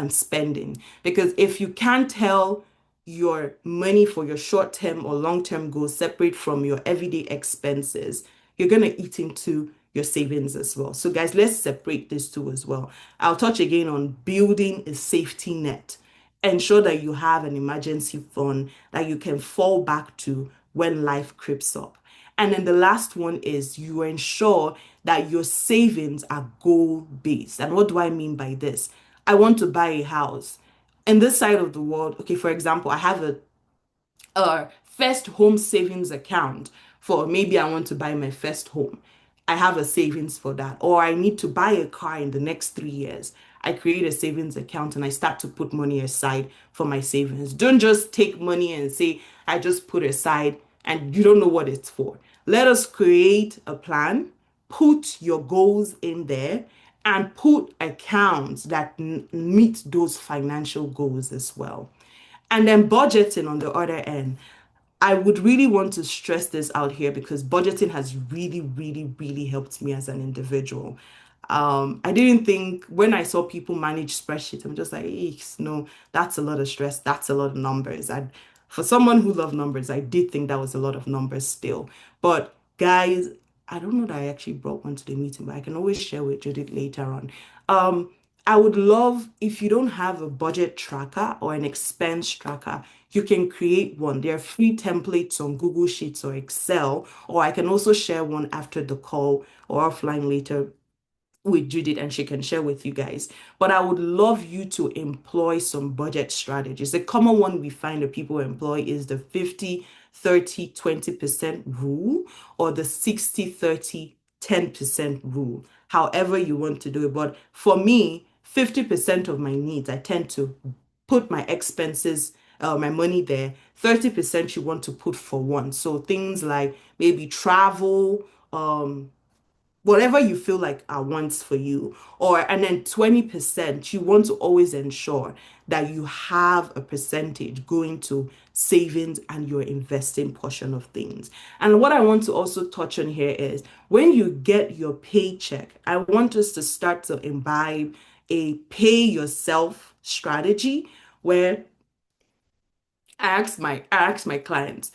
spending. Because if you can't tell your money for your short-term or long-term goals separate from your everyday expenses, you're going to eat into your savings as well. So guys, let's separate these two as well. I'll touch again on building a safety net. Ensure that you have an emergency fund that you can fall back to when life creeps up. And then the last one is you ensure that your savings are goal based. And what do I mean by this? I want to buy a house. In this side of the world, okay, for example, I have a first home savings account for maybe I want to buy my first home. I have a savings for that. Or I need to buy a car in the next 3 years. I create a savings account and I start to put money aside for my savings. Don't just take money and say, I just put aside and you don't know what it's for. Let us create a plan, put your goals in there, and put accounts that meet those financial goals as well. And then budgeting on the other end. I would really want to stress this out here because budgeting has really, really, really helped me as an individual. I didn't think when I saw people manage spreadsheets, I'm just like, "Eeks, no, that's a lot of stress. That's a lot of numbers." For someone who loved numbers, I did think that was a lot of numbers still. But guys, I don't know that I actually brought one to the meeting, but I can always share with Judith later on. Um, I would love if you don't have a budget tracker or an expense tracker, you can create one. There are free templates on Google Sheets or Excel, or I can also share one after the call or offline later with Judith and she can share with you guys. But I would love you to employ some budget strategies. The common one we find that people employ is the 50-30-20% rule or the 60-30-10% rule, however you want to do it. But for me, 50% of my needs, I tend to put my expenses, my money there. 30% you want to put for one. So things like maybe travel, whatever you feel like are wants for you, or and then 20% you want to always ensure that you have a percentage going to savings and your investing portion of things. And what I want to also touch on here is when you get your paycheck, I want us to start to imbibe a pay yourself strategy where I ask my clients,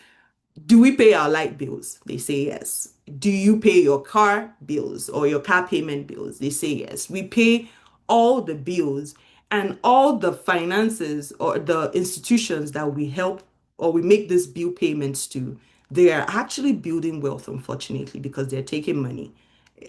do we pay our light bills? They say yes. Do you pay your car bills or your car payment bills? They say yes. We pay all the bills and all the finances or the institutions that we help or we make this bill payments to. They are actually building wealth, unfortunately, because they're taking money.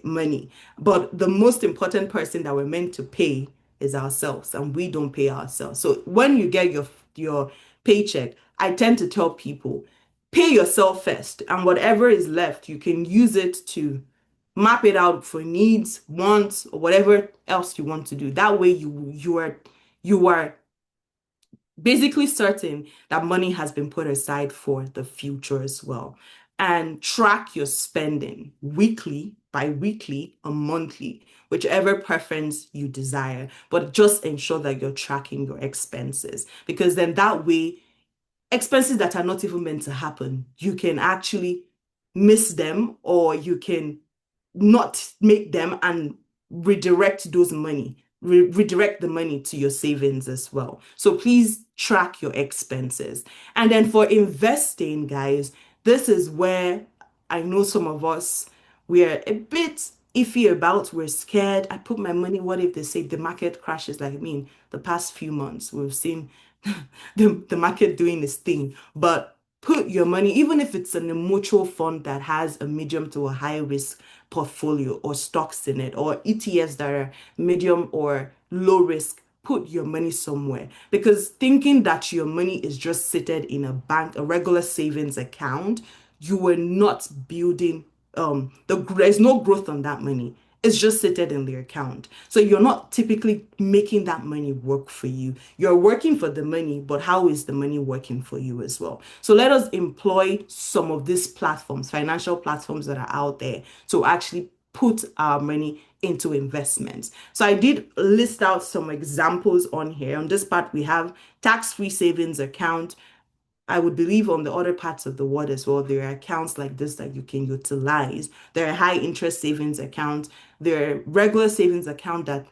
money. But the most important person that we're meant to pay is ourselves, and we don't pay ourselves. So when you get your paycheck, I tend to tell people, pay yourself first, and whatever is left, you can use it to map it out for needs, wants, or whatever else you want to do. That way you are basically certain that money has been put aside for the future as well. And track your spending weekly, bi-weekly, or monthly, whichever preference you desire. But just ensure that you're tracking your expenses, because then that way expenses that are not even meant to happen, you can actually miss them, or you can not make them and redirect those money, redirect the money to your savings as well. So please track your expenses. And then for investing, guys, this is where I know some of us, we're a bit iffy about. We're scared. I put my money, what if they say the market crashes? Like, I mean, the past few months, we've seen the market doing its thing. But put your money, even if it's in a mutual fund that has a medium to a high risk portfolio, or stocks in it, or ETFs that are medium or low risk, put your money somewhere. Because thinking that your money is just seated in a bank, a regular savings account, you are not building, there's no growth on that money. It's just seated in the account. So you're not typically making that money work for you. You're working for the money, but how is the money working for you as well? So let us employ some of these platforms, financial platforms that are out there, to actually put our money into investments. So I did list out some examples on here. On this part, we have tax-free savings account. I would believe on the other parts of the world as well, there are accounts like this that you can utilize. There are high interest savings accounts. There are regular savings account that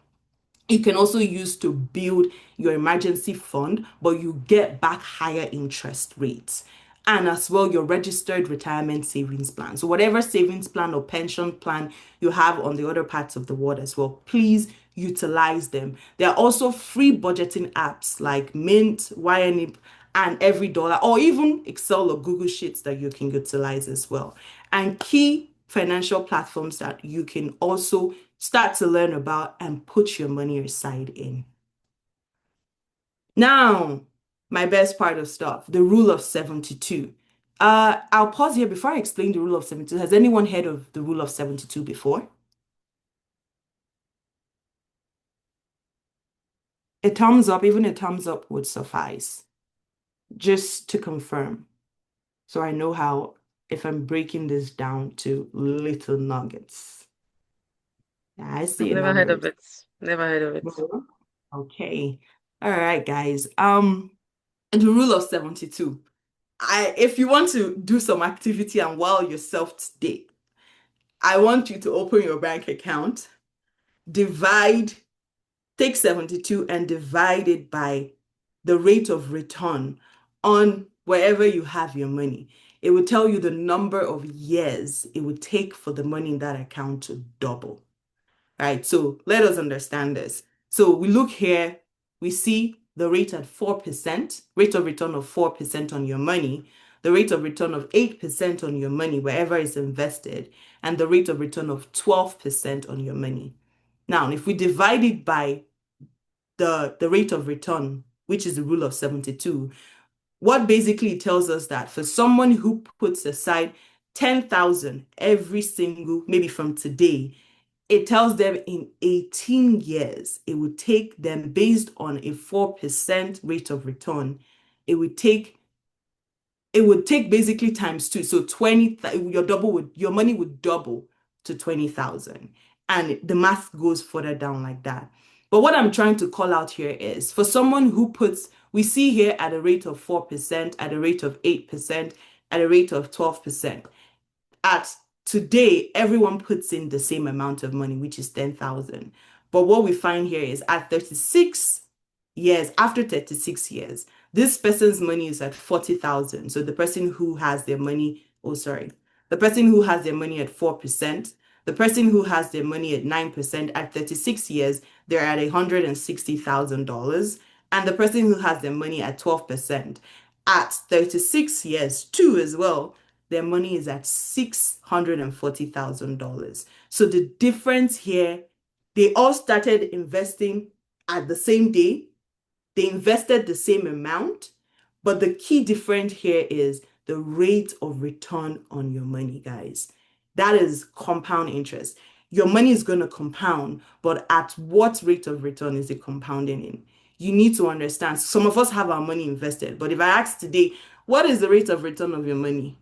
you can also use to build your emergency fund, but you get back higher interest rates. And as well, your registered retirement savings plan. So whatever savings plan or pension plan you have on the other parts of the world as well, please utilize them. There are also free budgeting apps like Mint, YNIB, and Every Dollar, or even Excel or Google Sheets that you can utilize as well. And key financial platforms that you can also start to learn about and put your money aside in. Now, my best part of stuff, the rule of 72. I'll pause here before I explain the rule of 72. Has anyone heard of the rule of 72 before? A thumbs up, even a thumbs up would suffice, just to confirm. So I know how, if I'm breaking this down to little nuggets. Yeah, I see Never heard of numbers. it. Never heard of it. Okay. All right, guys. The rule of 72. If you want to do some activity and wow yourself today, I want you to open your bank account, take 72 and divide it by the rate of return on wherever you have your money. It will tell you the number of years it would take for the money in that account to double. Right? So let us understand this. So we look here, we see the rate at 4%, rate of return of 4% on your money, the rate of return of 8% on your money wherever it's invested, and the rate of return of 12% on your money. Now, if we divide it by the rate of return, which is the rule of 72, what basically tells us that for someone who puts aside 10,000 every single, maybe from today, it tells them in 18 years, it would take them, based on a 4% rate of return, it would take basically times two. So 20, your money would double to 20,000. And the math goes further down like that. But what I'm trying to call out here is for someone who we see here at a rate of 4%, at a rate of 8%, at a rate of 12%. At today, everyone puts in the same amount of money, which is 10,000. But what we find here is at 36 years, after 36 years, this person's money is at 40,000. So the person who has their money, the person who has their money at 4%, the person who has their money at 9%, at 36 years, they're at $160,000. And the person who has their money at 12%, at 36 years too as well, their money is at $640,000. So the difference here, they all started investing at the same day. They invested the same amount, but the key difference here is the rate of return on your money, guys. That is compound interest. Your money is going to compound, but at what rate of return is it compounding in? You need to understand. Some of us have our money invested, but if I ask today, what is the rate of return of your money?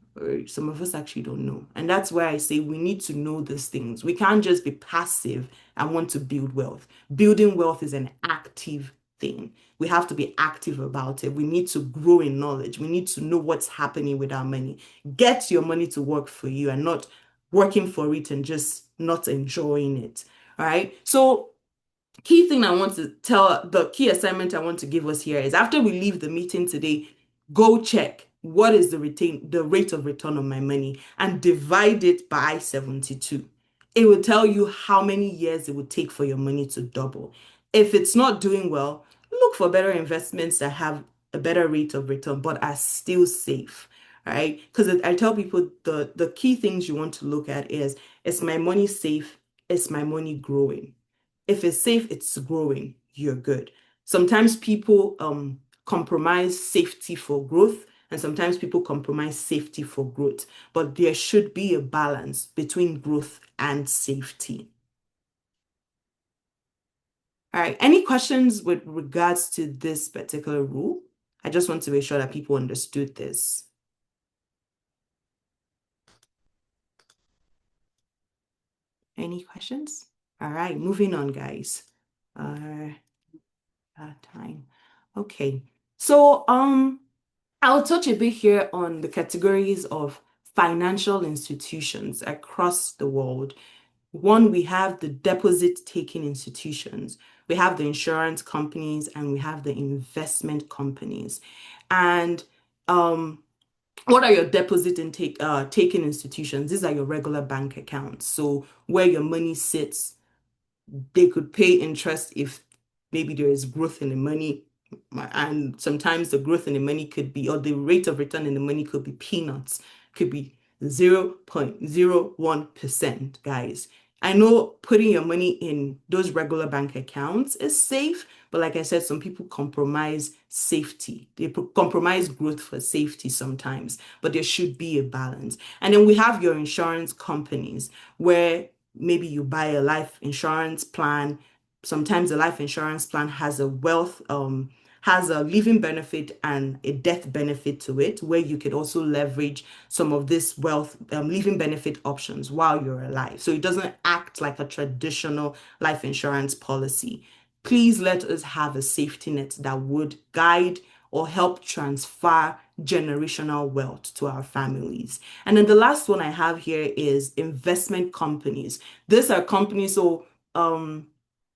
Some of us actually don't know. And that's why I say we need to know these things. We can't just be passive and want to build wealth. Building wealth is an active thing. We have to be active about it. We need to grow in knowledge. We need to know what's happening with our money. Get your money to work for you and not working for it and just not enjoying it. All right. So key thing I want to tell, the key assignment I want to give us here is after we leave the meeting today, go check what is the rate of return on my money and divide it by 72. It will tell you how many years it would take for your money to double. If it's not doing well, look for better investments that have a better rate of return but are still safe. Right? Because I tell people the key things you want to look at is my money safe? Is my money growing? If it's safe, it's growing, you're good. Sometimes people compromise safety for growth, and sometimes people compromise safety for growth. But there should be a balance between growth and safety. All right, any questions with regards to this particular rule? I just want to make sure that people understood this. Any questions? All right, moving on, guys. Time. Okay. So I'll touch a bit here on the categories of financial institutions across the world. One, we have the deposit-taking institutions, we have the insurance companies, and we have the investment companies. And what are your deposit and taking institutions? These are your regular bank accounts. So where your money sits, they could pay interest if maybe there is growth in the money. And sometimes the growth in the money could be, or the rate of return in the money could be peanuts, could be 0.01%, guys. I know putting your money in those regular bank accounts is safe, but like I said, some people compromise safety. They compromise growth for safety sometimes, but there should be a balance. And then we have your insurance companies where maybe you buy a life insurance plan. Sometimes a life insurance plan has a living benefit and a death benefit to it, where you could also leverage some of this wealth living benefit options while you're alive. So it doesn't act like a traditional life insurance policy. Please let us have a safety net that would guide or help transfer generational wealth to our families. And then the last one I have here is investment companies. These are companies, so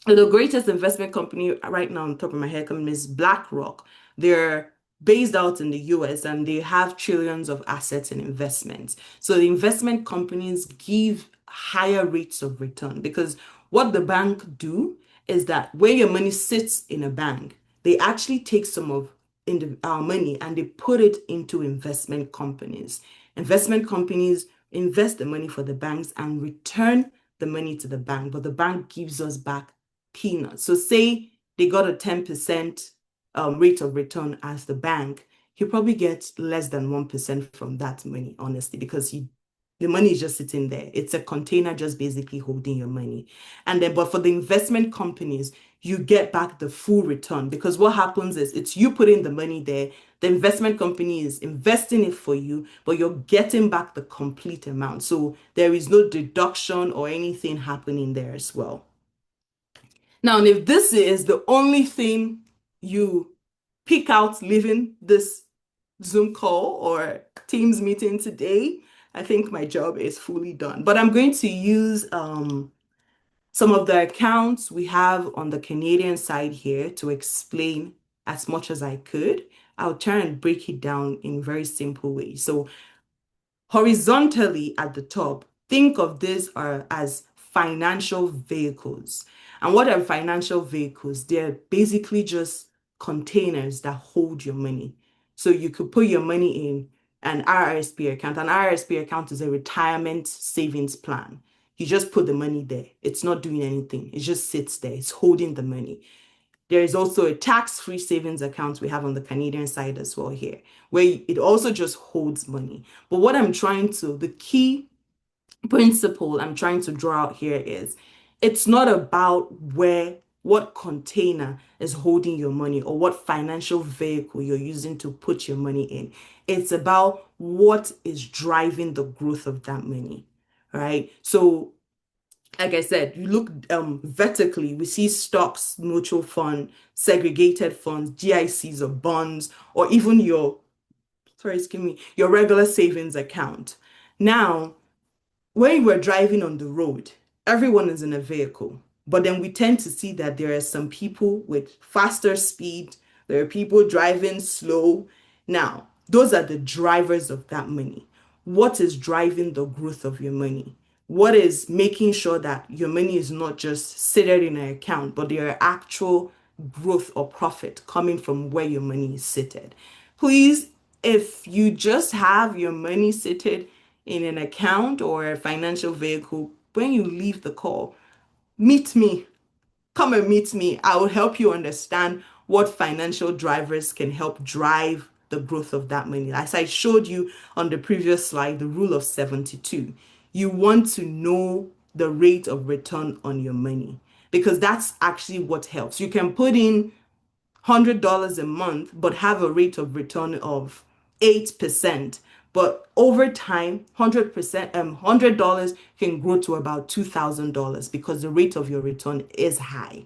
the greatest investment company right now on top of my head is BlackRock. They're based out in the US and they have trillions of assets and investments. So the investment companies give higher rates of return because what the bank do is that where your money sits in a bank, they actually take some of our money and they put it into investment companies. Investment companies invest the money for the banks and return the money to the bank, but the bank gives us back peanuts. So say they got a 10% rate of return as the bank, he probably gets less than 1% from that money, honestly, because the money is just sitting there. It's a container just basically holding your money. And then, but for the investment companies, you get back the full return because what happens is it's you putting the money there, the investment company is investing it for you, but you're getting back the complete amount. So there is no deduction or anything happening there as well. Now, if this is the only thing you pick out leaving this Zoom call or Teams meeting today, I think my job is fully done. But I'm going to use some of the accounts we have on the Canadian side here to explain as much as I could. I'll try and break it down in very simple ways. So horizontally at the top, think of this as financial vehicles. And what are financial vehicles? They're basically just containers that hold your money. So you could put your money in an RRSP account. An RRSP account is a retirement savings plan. You just put the money there. It's not doing anything. It just sits there. It's holding the money. There is also a tax-free savings account we have on the Canadian side as well here, where it also just holds money. But what the key principle I'm trying to draw out here is it's not about what container is holding your money or what financial vehicle you're using to put your money in. It's about what is driving the growth of that money, right? So like I said, you look vertically, we see stocks, mutual fund, segregated funds, GICs or bonds, or even your regular savings account. Now, when we're driving on the road, everyone is in a vehicle, but then we tend to see that there are some people with faster speed, there are people driving slow. Now, those are the drivers of that money. What is driving the growth of your money? What is making sure that your money is not just seated in an account, but there are actual growth or profit coming from where your money is seated? Please, if you just have your money seated in an account or a financial vehicle, when you leave the call, meet me. Come and meet me. I will help you understand what financial drivers can help drive the growth of that money. As I showed you on the previous slide, the rule of 72. You want to know the rate of return on your money because that's actually what helps. You can put in $100 a month, but have a rate of return of 8%. But over time, 100%, $100 can grow to about $2,000 because the rate of your return is high.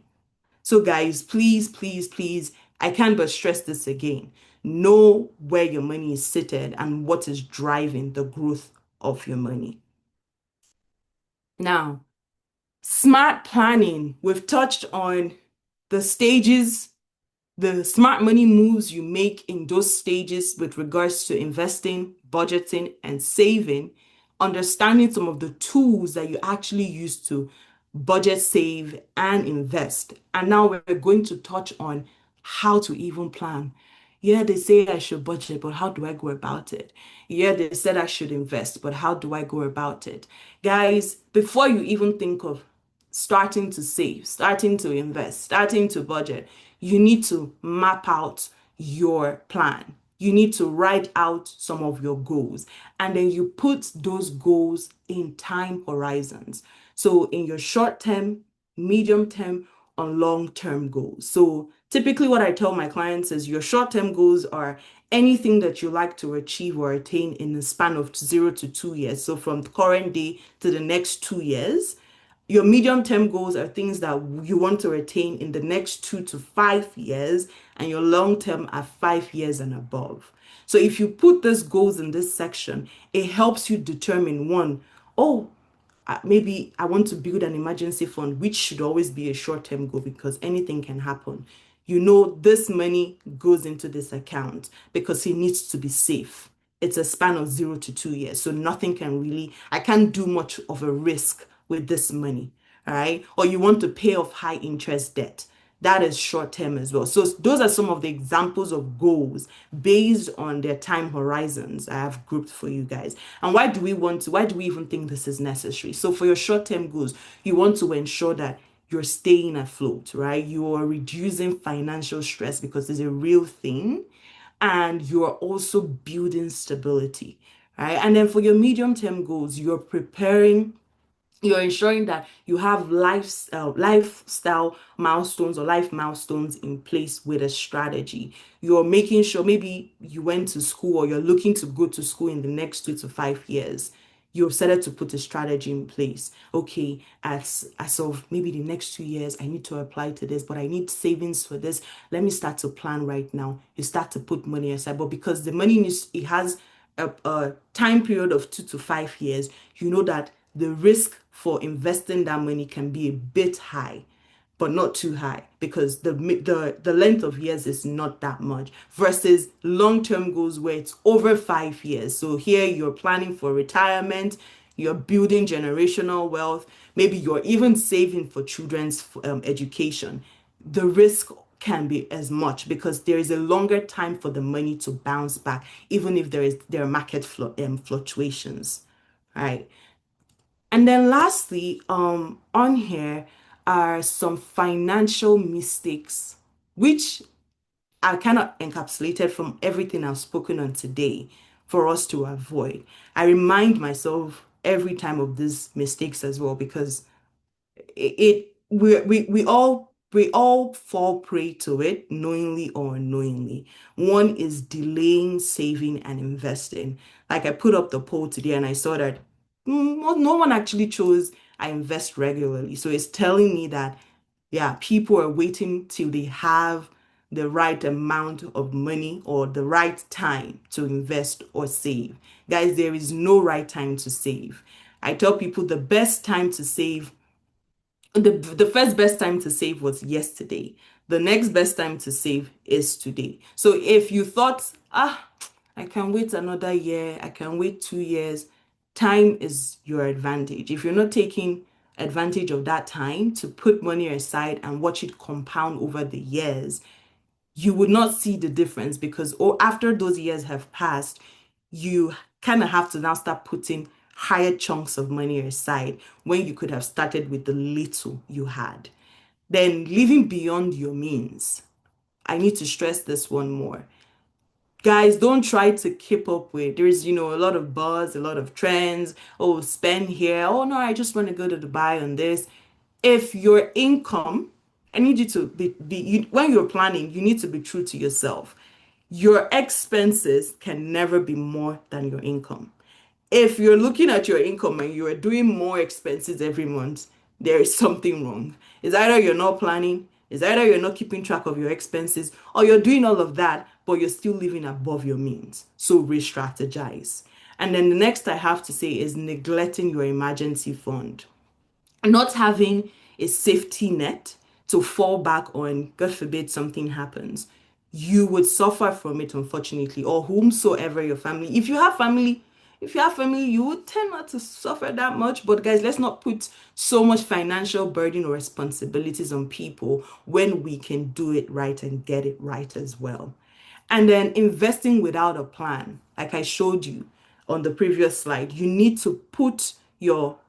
So guys, please, please, please, I can't but stress this again. Know where your money is seated and what is driving the growth of your money. Now, smart planning. We've touched on the stages, the smart money moves you make in those stages with regards to investing, budgeting, and saving, understanding some of the tools that you actually use to budget, save, and invest. And now we're going to touch on how to even plan. Yeah, they say I should budget, but how do I go about it? Yeah, they said I should invest, but how do I go about it? Guys, before you even think of starting to save, starting to invest, starting to budget, you need to map out your plan. You need to write out some of your goals, and then you put those goals in time horizons. So in your short term, medium term, or long term goals. So typically what I tell my clients is your short term goals are anything that you like to achieve or attain in the span of 0 to 2 years. So from the current day to the next 2 years. Your medium-term goals are things that you want to attain in the next 2 to 5 years, and your long-term are 5 years and above. So if you put these goals in this section, it helps you determine one, oh, maybe I want to build an emergency fund, which should always be a short-term goal because anything can happen. You know, this money goes into this account because it needs to be safe. It's a span of 0 to 2 years. So nothing can really, I can't do much of a risk with this money. All right. Or you want to pay off high interest debt. That is short term as well. So those are some of the examples of goals based on their time horizons I have grouped for you guys. And why do we even think this is necessary? So for your short term goals, you want to ensure that you're staying afloat, right? You are reducing financial stress because it's a real thing. And you're also building stability, right? And then for your medium term goals, you're ensuring that you have lifestyle milestones or life milestones in place with a strategy. You're making sure maybe you went to school or you're looking to go to school in the next 2 to 5 years. You've started to put a strategy in place. Okay, as of maybe the next 2 years, I need to apply to this, but I need savings for this. Let me start to plan right now. You start to put money aside, but because the money it has a time period of 2 to 5 years, you know that the risk for investing that money can be a bit high, but not too high because the length of years is not that much versus long-term goals where it's over 5 years. So here you're planning for retirement, you're building generational wealth, maybe you're even saving for children's education. The risk can be as much because there is a longer time for the money to bounce back, even if there are market fluctuations, right? And then lastly, on here are some financial mistakes, which are kind of encapsulated from everything I've spoken on today for us to avoid. I remind myself every time of these mistakes as well because we all fall prey to it knowingly or unknowingly. One is delaying saving and investing. Like I put up the poll today and I saw that no one actually chose I invest regularly. So it's telling me that yeah, people are waiting till they have the right amount of money or the right time to invest or save. Guys, there is no right time to save. I tell people the best time to save the first best time to save was yesterday. The next best time to save is today. So if you thought, I can wait another year, I can wait 2 years, time is your advantage. If you're not taking advantage of that time to put money aside and watch it compound over the years, you would not see the difference because after those years have passed, you kind of have to now start putting higher chunks of money aside when you could have started with the little you had. Then living beyond your means. I need to stress this one more. Guys, don't try to keep up with. There's, a lot of buzz, a lot of trends. Oh, spend here. Oh, no, I just want to go to Dubai on this. If your income, I need you to when you're planning, you need to be true to yourself. Your expenses can never be more than your income. If you're looking at your income and you are doing more expenses every month, there is something wrong. It's either you're not planning, it's either you're not keeping track of your expenses, or you're doing all of that, but you're still living above your means. So re-strategize. And then the next I have to say is neglecting your emergency fund. Not having a safety net to fall back on, God forbid something happens. You would suffer from it, unfortunately, or whomsoever your family. If you have family, you would tend not to suffer that much. But guys, let's not put so much financial burden or responsibilities on people when we can do it right and get it right as well. And then investing without a plan, like I showed you on the previous slide, you need to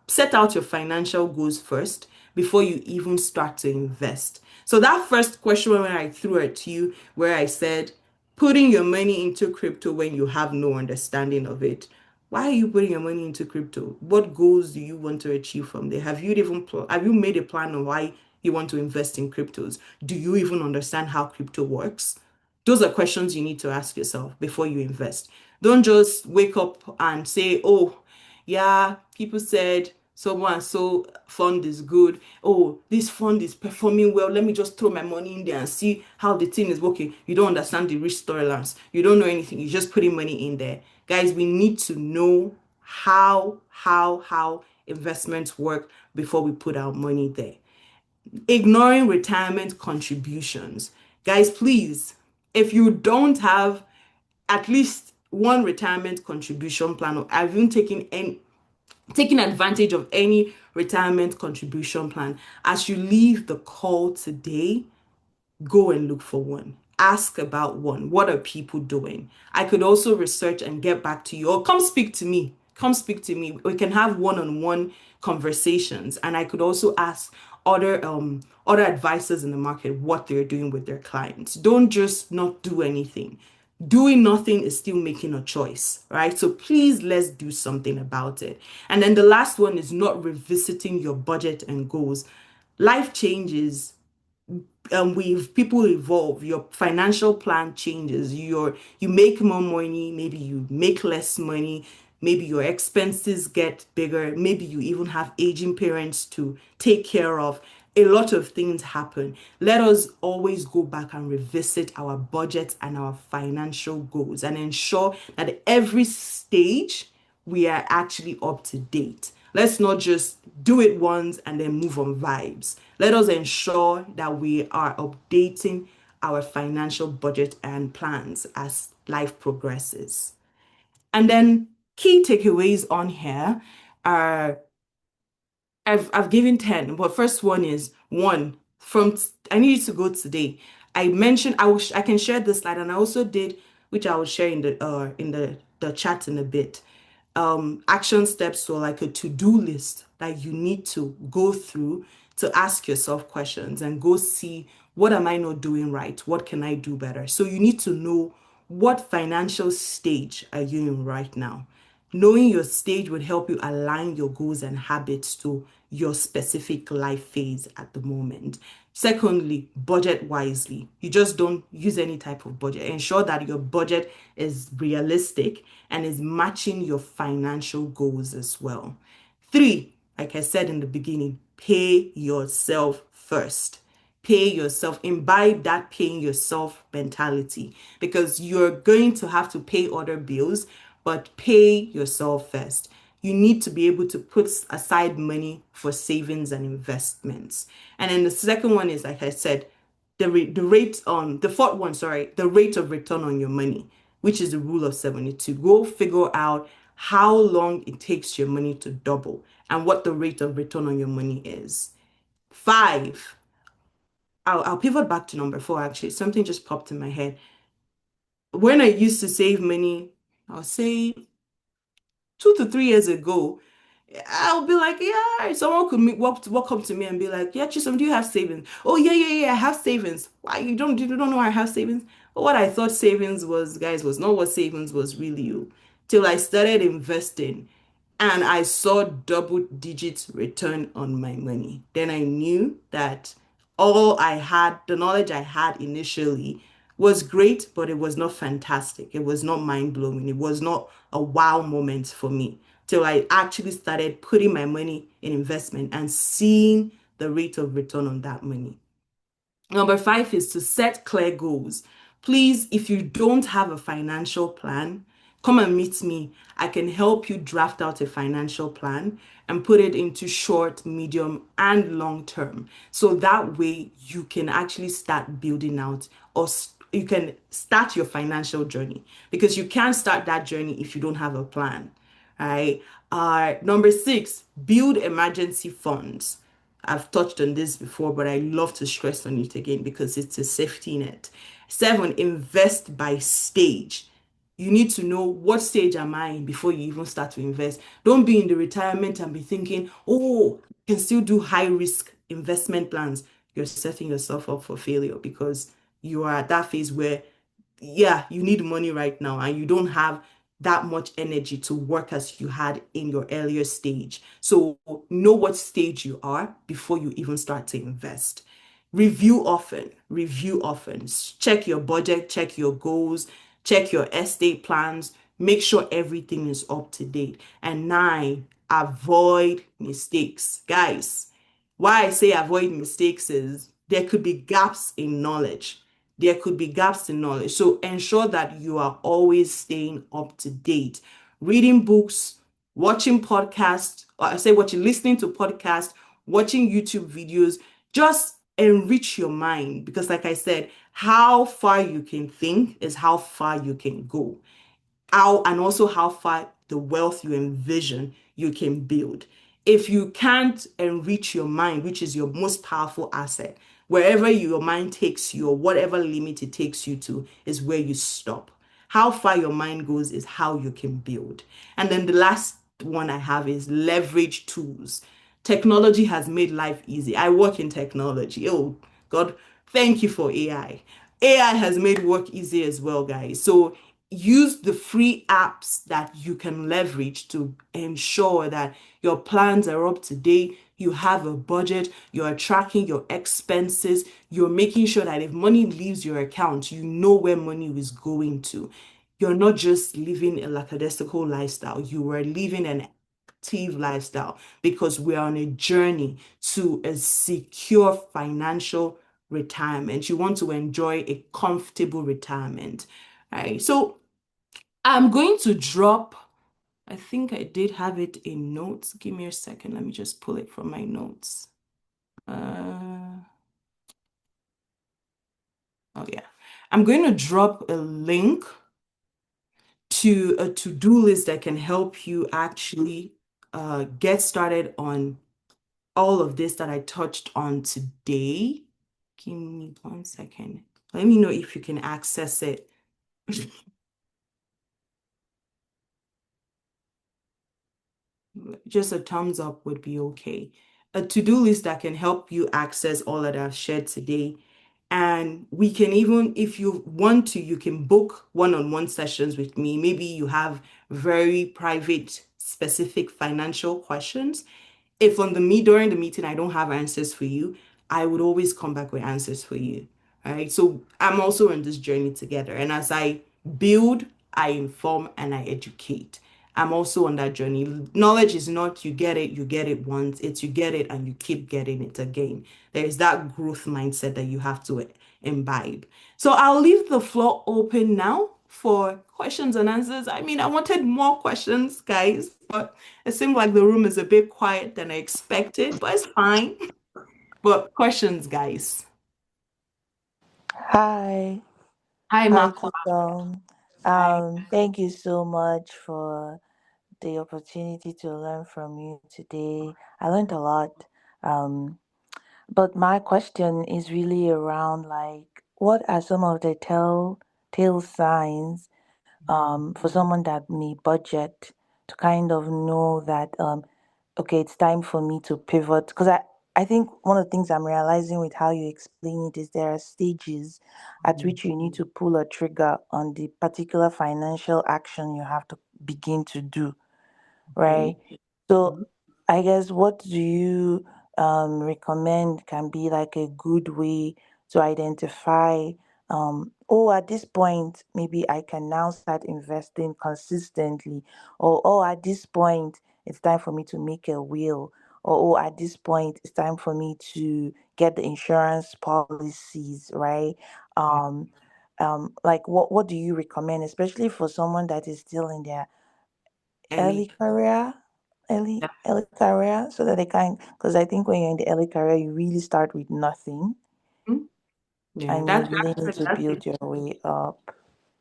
set out your financial goals first before you even start to invest. So that first question when I threw it to you, where I said, putting your money into crypto when you have no understanding of it. Why are you putting your money into crypto? What goals do you want to achieve from there? Have you made a plan on why you want to invest in cryptos? Do you even understand how crypto works? Those are questions you need to ask yourself before you invest. Don't just wake up and say, oh, yeah, people said so and so fund is good. Oh, this fund is performing well. Let me just throw my money in there and see how the thing is working. You don't understand the risk tolerance. You don't know anything. You're just putting money in there. Guys, we need to know how investments work before we put our money there. Ignoring retirement contributions. Guys, please, if you don't have at least one retirement contribution plan or have you taking advantage of any retirement contribution plan, as you leave the call today, go and look for one. Ask about one. What are people doing? I could also research and get back to you, or come speak to me. Come speak to me. We can have one-on-one conversations, and I could also ask other advisors in the market what they're doing with their clients. Don't just not do anything. Doing nothing is still making a choice, right? So please, let's do something about it. And then the last one is not revisiting your budget and goals. Life changes, with people evolve, your financial plan changes, you make more money, maybe you make less money, maybe your expenses get bigger, maybe you even have aging parents to take care of. A lot of things happen. Let us always go back and revisit our budget and our financial goals and ensure that at every stage we are actually up to date. Let's not just do it once and then move on vibes. Let us ensure that we are updating our financial budget and plans as life progresses. And then key takeaways on here are I've given 10, but first one is one, I need you to go today I mentioned I can share this slide, and I also did, which I will share in the chat in a bit. Action steps, so like a to-do list that you need to go through to ask yourself questions and go see, what am I not doing right? What can I do better? So you need to know, what financial stage are you in right now? Knowing your stage would help you align your goals and habits to your specific life phase at the moment. Secondly, budget wisely. You just don't use any type of budget. Ensure that your budget is realistic and is matching your financial goals as well. Three, like I said in the beginning, pay yourself first. Pay yourself, imbibe that paying yourself mentality, because you're going to have to pay other bills, but pay yourself first. You need to be able to put aside money for savings and investments. And then the second one is, like I said, the fourth one, sorry, the rate of return on your money, which is the rule of 72. Go figure out how long it takes your money to double and what the rate of return on your money is. Five, I'll pivot back to number four, actually. Something just popped in my head. When I used to save money, I'll say 2 to 3 years ago, I'll be like, yeah, someone could walk up to me and be like, yeah, Chisom, do you have savings? Oh, yeah, I have savings. Why, you don't know I have savings? But what I thought savings was, guys, was not what savings was really, till I started investing and I saw double digit return on my money. Then I knew that all I had, the knowledge I had initially was great, but it was not fantastic. It was not mind blowing. It was not a wow moment for me till I actually started putting my money in investment and seeing the rate of return on that money. Number five is to set clear goals. Please, if you don't have a financial plan, come and meet me. I can help you draft out a financial plan and put it into short, medium, and long term. So that way you can actually start building out, or you can start your financial journey, because you can't start that journey if you don't have a plan. All right. Number six, build emergency funds. I've touched on this before, but I love to stress on it again because it's a safety net. Seven, invest by stage. You need to know, what stage am I in before you even start to invest. Don't be in the retirement and be thinking, oh, you can still do high risk investment plans. You're setting yourself up for failure, because you are at that phase where, yeah, you need money right now and you don't have that much energy to work as you had in your earlier stage. So know what stage you are before you even start to invest. Review often, review often. Check your budget, check your goals, check your estate plans, make sure everything is up to date. And nine, avoid mistakes. Guys, why I say avoid mistakes is there could be gaps in knowledge. There could be gaps in knowledge. So ensure that you are always staying up to date. Reading books, watching podcasts, or I say watching, listening to podcasts, watching YouTube videos, just enrich your mind. Because like I said, how far you can think is how far you can go. And also how far the wealth you envision you can build. If you can't enrich your mind, which is your most powerful asset, wherever your mind takes you, or whatever limit it takes you to, is where you stop. How far your mind goes is how you can build. And then the last one I have is leverage tools. Technology has made life easy. I work in technology. Oh, God, thank you for AI. AI has made work easy as well, guys. So use the free apps that you can leverage to ensure that your plans are up to date. You have a budget, you are tracking your expenses, you're making sure that if money leaves your account, you know where money is going to. You're not just living a lackadaisical lifestyle, you are living an active lifestyle, because we're on a journey to a secure financial retirement. You want to enjoy a comfortable retirement. All right, so I'm going to drop, I think I did have it in notes. Give me a second. Let me just pull it from my notes. Oh, yeah. I'm going to drop a link to a to-do list that can help you actually get started on all of this that I touched on today. Give me 1 second. Let me know if you can access it. Just a thumbs up would be okay. A to-do list that can help you access all that I've shared today. And we can even, if you want to, you can book one-on-one sessions with me. Maybe you have very private, specific financial questions. If during the meeting I don't have answers for you, I would always come back with answers for you. All right. So I'm also on this journey together. And as I build, I inform and I educate. I'm also on that journey. Knowledge is not you get it once. It's you get it and you keep getting it again. There is that growth mindset that you have to imbibe. So I'll leave the floor open now for questions and answers. I mean, I wanted more questions, guys, but it seemed like the room is a bit quiet than I expected, but it's fine. But questions, guys. Hi. Hi, Hi, Marco. Chisom. Hi. Thank you so much for the opportunity to learn from you today. I learned a lot. Um, but my question is really around like, what are some of the telltale signs for someone that may budget to kind of know that okay, it's time for me to pivot? Because I think one of the things I'm realizing with how you explain it is there are stages at which you need to pull a trigger on the particular financial action you have to begin to do, right? Okay. So I guess what do you recommend can be like a good way to identify, oh, at this point, maybe I can now start investing consistently, or oh, at this point, it's time for me to make a will, or oh, at this point, it's time for me to get the insurance policies, right? Um, like what do you recommend, especially for someone that is still in their early Ellie. career, early career, so that they can, because I think when you're in the early career you really start with nothing Mhm. Yeah, and you really need to that's build your way up.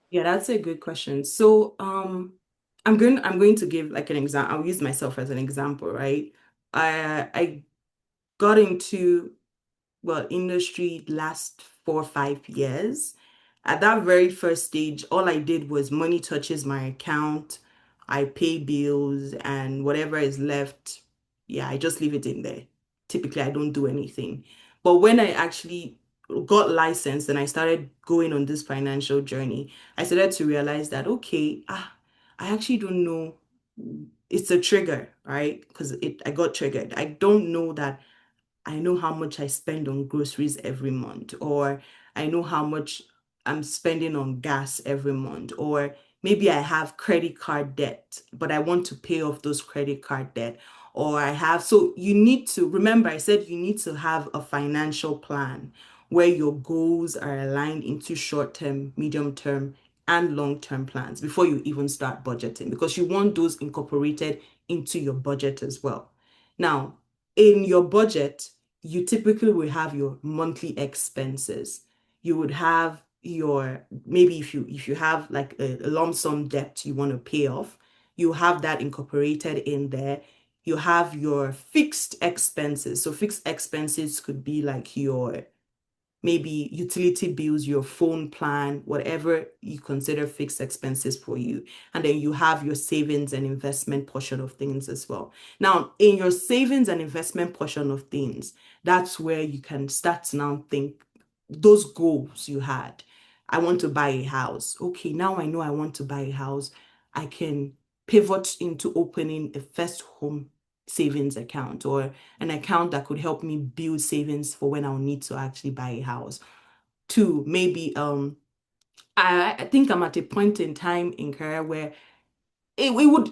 yeah, that's a good question. So, I'm going to give like an example. I'll use myself as an example, right? I got into industry last 4 or 5 years. At that very first stage, all I did was money touches my account, I pay bills, and whatever is left, yeah, I just leave it in there. Typically, I don't do anything. But when I actually got licensed and I started going on this financial journey, I started to realize that, okay, I actually don't know. It's a trigger, right? Because I got triggered. I don't know that I know how much I spend on groceries every month, or I know how much I'm spending on gas every month, or maybe I have credit card debt, but I want to pay off those credit card debt, or so you need to remember, I said you need to have a financial plan where your goals are aligned into short-term, medium-term, and long-term plans before you even start budgeting, because you want those incorporated into your budget as well. Now, in your budget, you typically will have your monthly expenses. You would have your, maybe if you have like a lump sum debt you want to pay off, you have that incorporated in there. You have your fixed expenses. So fixed expenses could be like your maybe utility bills, your phone plan, whatever you consider fixed expenses for you. And then you have your savings and investment portion of things as well. Now, in your savings and investment portion of things, that's where you can start to now think those goals you had. I want to buy a house. Okay, now I know I want to buy a house. I can pivot into opening a first home savings account, or an account that could help me build savings for when I'll need to actually buy a house. Two, maybe I think I'm at a point in time in career where it would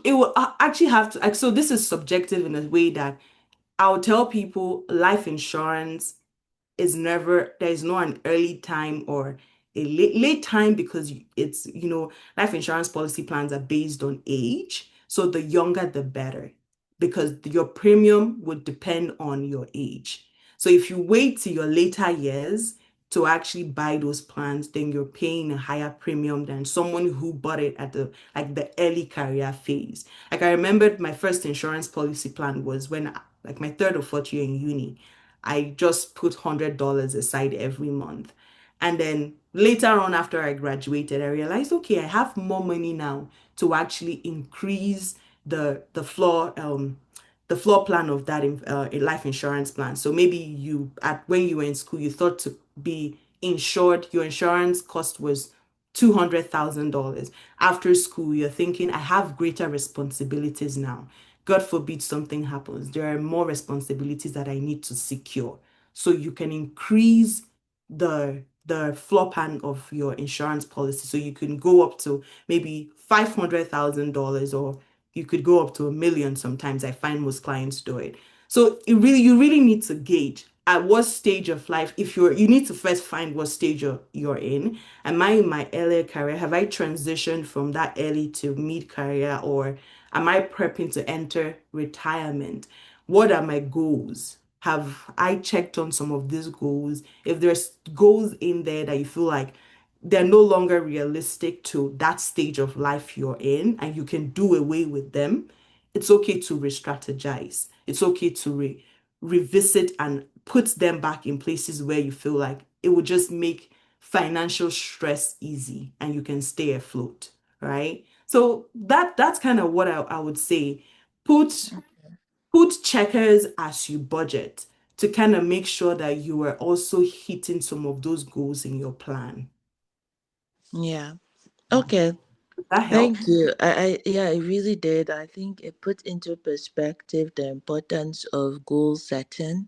actually have to like, so this is subjective in a way that I'll tell people life insurance is never, there's no an early time or a late time, because it's, life insurance policy plans are based on age. So the younger, the better, because your premium would depend on your age. So if you wait to your later years to actually buy those plans, then you're paying a higher premium than someone who bought it at the early career phase. Like I remembered my first insurance policy plan was when like my third or fourth year in uni. I just put $100 aside every month. And then later on, after I graduated, I realized, okay, I have more money now to actually increase the floor plan of that life insurance plan. So maybe when you were in school, you thought to be insured, your insurance cost was $200,000. After school, you're thinking, I have greater responsibilities now. God forbid something happens. There are more responsibilities that I need to secure. So you can increase the floor plan of your insurance policy. So you can go up to maybe $500,000, or you could go up to $1 million sometimes. I find most clients do it. So you really need to gauge at what stage of life, if you need to first find what stage you're in. Am I in my earlier career? Have I transitioned from that early to mid career, or am I prepping to enter retirement? What are my goals? Have I checked on some of these goals? If there's goals in there that you feel like they're no longer realistic to that stage of life you're in and you can do away with them, it's okay to re-strategize. It's okay to revisit and put them back in places where you feel like it would just make financial stress easy and you can stay afloat, right? So that's kind of what I would say. Put put checkers as you budget to kind of make sure that you are also hitting some of those goals in your plan. Yeah. Yeah. Okay. Does that help? Thank you. Yeah, it really did. I think it put into perspective the importance of goal setting.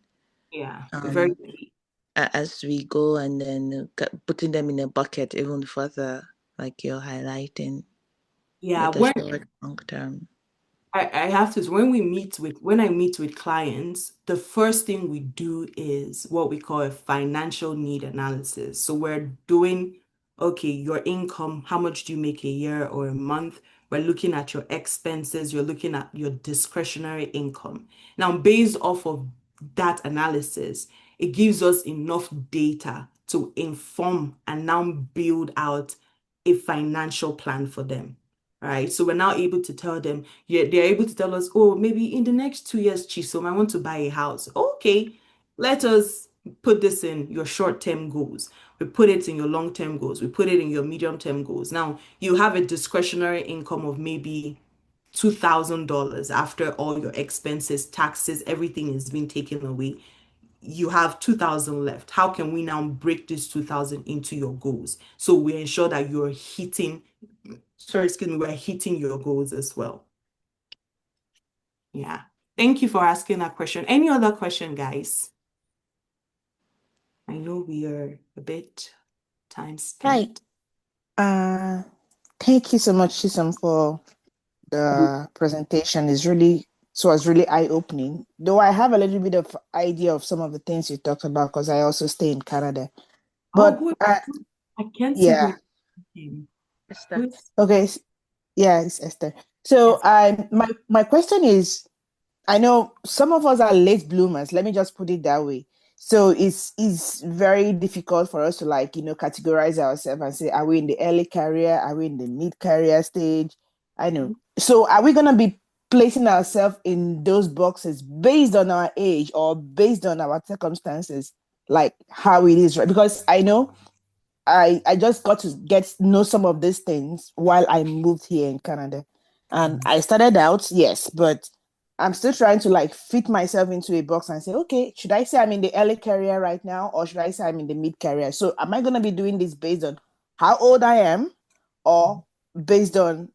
Yeah, very Um, key. as we go, and then putting them in a bucket even further, like you're highlighting, Yeah, with the short, long term. I have to, when I meet with clients, the first thing we do is what we call a financial need analysis. So we're doing, okay, your income, how much do you make a year or a month? We're looking at your expenses, you're looking at your discretionary income. Now, based off of that analysis, it gives us enough data to inform and now build out a financial plan for them. Right. So we're now able to tell them, yeah, they're able to tell us, oh, maybe in the next 2 years, Chisom, I want to buy a house. Okay, let us put this in your short-term goals. We put it in your long-term goals. We put it in your medium-term goals. Now you have a discretionary income of maybe $2,000 after all your expenses, taxes, everything is being taken away. You have 2,000 left. How can we now break this 2,000 into your goals? So we ensure that you're hitting, sorry, excuse me, we're hitting your goals as well. Yeah. Thank you for asking that question. Any other question, guys? I know we are a bit time Hi. spent. Uh, Thank you so much, Chisom, for the presentation. It was really eye-opening. Though I have a little bit of idea of some of the things you talked about because I also stay in Canada. Oh, But good. I can't see who yeah, is speaking. Who Esther. is- okay, yeah, it's Esther. So Yes. my question is, I know some of us are late bloomers. Let me just put it that way. So it's very difficult for us to categorize ourselves and say, are we in the early career? Are we in the mid career stage? I know. So are we gonna be placing ourselves in those boxes based on our age or based on our circumstances, like how it is, right? Because I know I just got to know some of these things while I moved here in Canada. And I started out, yes, but I'm still trying to fit myself into a box and say, okay, should I say I'm in the early career right now, or should I say I'm in the mid career? So am I gonna be doing this based on how old I am or based on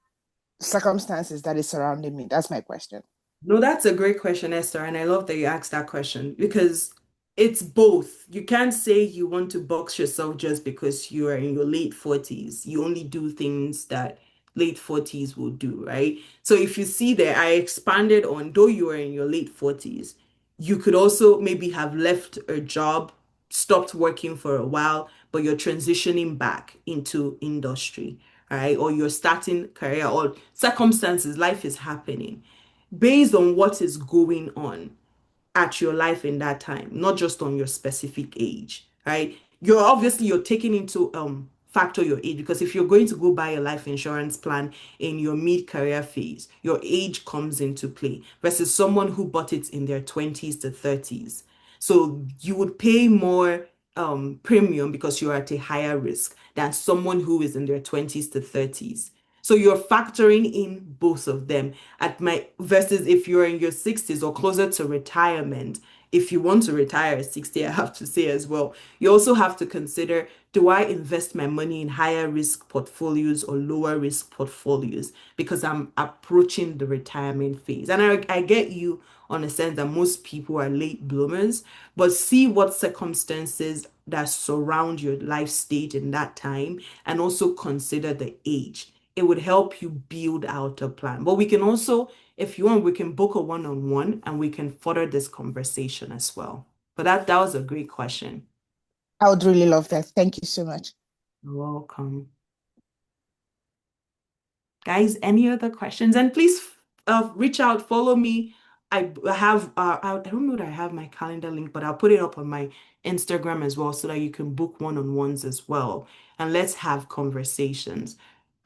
circumstances that is surrounding me? That's my question. No, that's a great question, Esther, and I love that you asked that question because it's both. You can't say you want to box yourself just because you are in your late 40s. You only do things that late 40s will do, right? So if you see there, I expanded on, though you are in your late 40s, you could also maybe have left a job, stopped working for a while, but you're transitioning back into industry, right? Or you're starting career or circumstances, life is happening based on what is going on at your life in that time, not just on your specific age, right? You're taking into factor your age because if you're going to go buy a life insurance plan in your mid-career phase, your age comes into play versus someone who bought it in their 20s to 30s. So you would pay more premium because you're at a higher risk than someone who is in their 20s to 30s. So you're factoring in both of them versus if you're in your 60s or closer to retirement. If you want to retire at 60, I have to say as well, you also have to consider, do I invest my money in higher risk portfolios or lower risk portfolios? Because I'm approaching the retirement phase. And I get you on a sense that most people are late bloomers, but see what circumstances that surround your life stage in that time and also consider the age. It would help you build out a plan. But we can also, if you want, we can book a one-on-one and we can further this conversation as well. But that was a great question. I would really love that. Thank you so much. You're welcome. Guys, any other questions? And please reach out, follow me. I have I don't know that I have my calendar link, but I'll put it up on my Instagram as well so that you can book one-on-ones as well. And let's have conversations.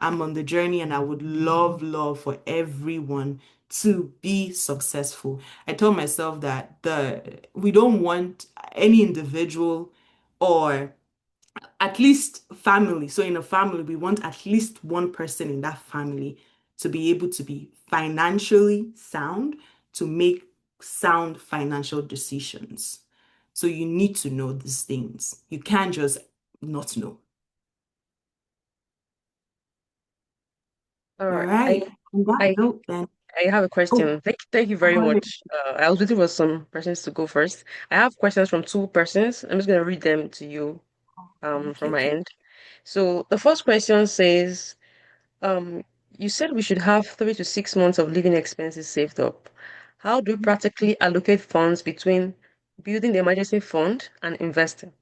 I'm on the journey and I would love for everyone to be successful. I told myself that we don't want any individual or at least family. So in a family, we want at least one person in that family to be able to be financially sound, to make sound financial decisions. So you need to know these things. You can't just not know. All All right. right. On that I note, then. I have a Oh, question. Thank you very go ahead. much. I was waiting for some persons to go first. I have questions from two persons. I'm just gonna read them to you from my Okay. end. So the first question says, you said we should have 3 to 6 months of living expenses saved up. How do we practically allocate funds between building the emergency fund and investing?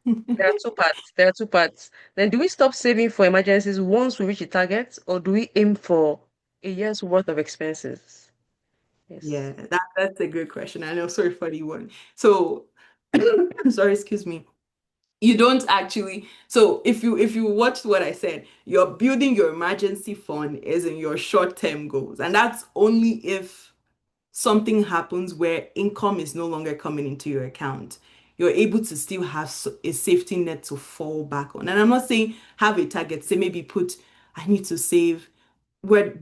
There are two parts. There are two parts. Then do we stop saving for emergencies once we reach the target, or do we aim for a year's worth of expenses? Yeah, Yes. that's a good question. I know, sorry for the one. So, sorry, excuse me. You don't actually, so if you watched what I said, you're building your emergency fund is in your short-term goals, and that's only if something happens where income is no longer coming into your account. You're able to still have a safety net to fall back on. And I'm not saying have a target, say maybe put, I need to save, we're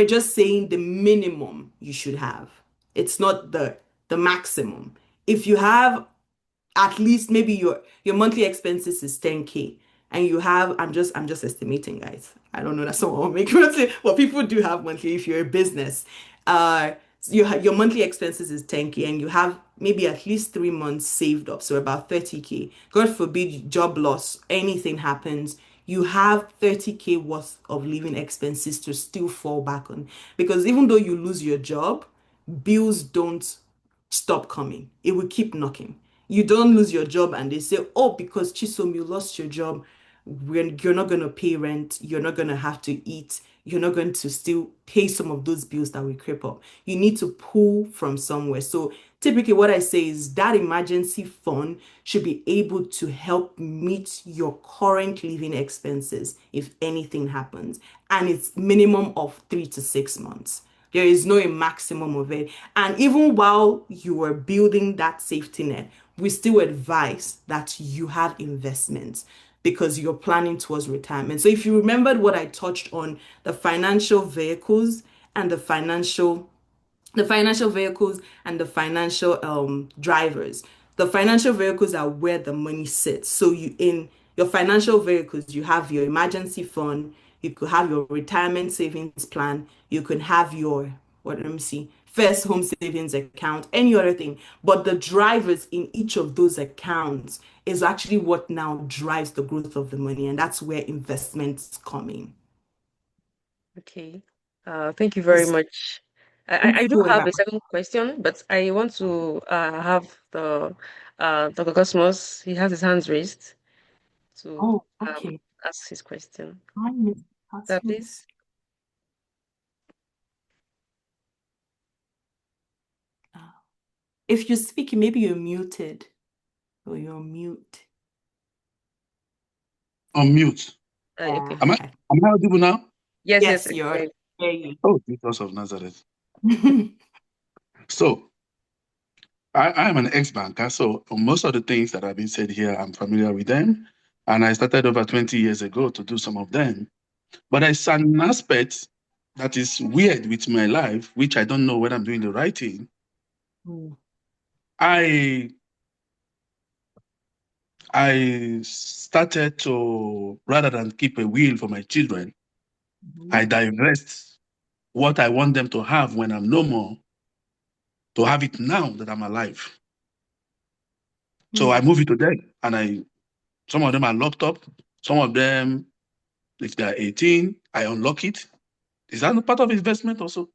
just saying the minimum you should have. It's not the maximum. If you have at least maybe your monthly expenses is 10K and you have, I'm just estimating, guys. I don't know that someone will make monthly, but people do have monthly if you're a business. Uh your monthly expenses is 10K and you have maybe at least 3 months saved up, so about 30K. God forbid job loss, anything happens, you have 30K worth of living expenses to still fall back on. Because even though you lose your job, bills don't stop coming. It will keep knocking. You don't lose your job and they say, oh, because Chisom, you lost your job, you're not going to pay rent, you're not going to have to eat, you're not going to still pay some of those bills that will creep up. You need to pull from somewhere. So typically what I say is that emergency fund should be able to help meet your current living expenses if anything happens. And it's minimum of 3 to 6 months. There is no a maximum of it. And even while you are building that safety net, we still advise that you have investments because you're planning towards retirement. So if you remembered what I touched on, the financial vehicles and the financial vehicles and the financial drivers. The financial vehicles are where the money sits. So you in your financial vehicles, you have your emergency fund, you could have your retirement savings plan, you can have your what let me see, first home savings account, any other thing. But the drivers in each of those accounts is actually what now drives the growth of the money, and that's where investments come in. Okay. Thank you very much. I do For have that. a second question, but I want to have the Dr. Cosmos. He has his hands raised to Oh, okay. ask his question. Hi, Miss Sir, Cosmos. please. If you're speaking, maybe you're muted or you're mute. On mute. Okay. Am I audible now? Yes, yes. Yes, you're Oh, Jesus of Nazareth. okay. So, I'm an ex-banker, so most of the things that have been said here, I'm familiar with them. And I started over 20 years ago to do some of them. But there's an aspect that is weird with my life, which I don't know whether I'm doing the right thing. Mm. I started to, rather than keep a will for my children, I divest what I want them to have when I'm no more, to have it now that I'm alive. So I move it to them, and some of them are locked up. Some of them, if they're 18, I unlock it. Is that not part of investment also?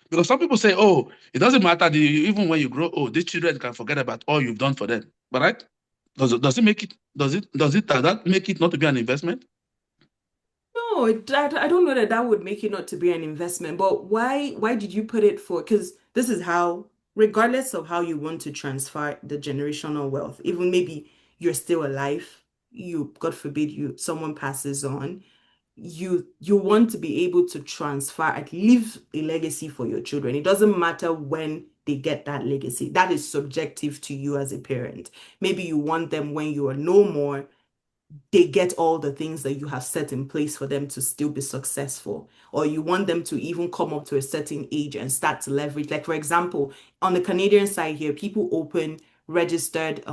Because some people say, oh, it doesn't matter, even when you grow old, these children can forget about all you've done for them. But right? Does it make it, does that make it not to be an investment? No, I don't know that that would make it not to be an investment, but why did you put it for? Because this is how, regardless of how you want to transfer the generational wealth, even maybe you're still alive, you, God forbid, someone passes on, you want to be able to transfer and leave a legacy for your children. It doesn't matter when they get that legacy. That is subjective to you as a parent. Maybe you want them when you are no more, they get all the things that you have set in place for them to still be successful, or you want them to even come up to a certain age and start to leverage. Like, for example, on the Canadian side here, people open registered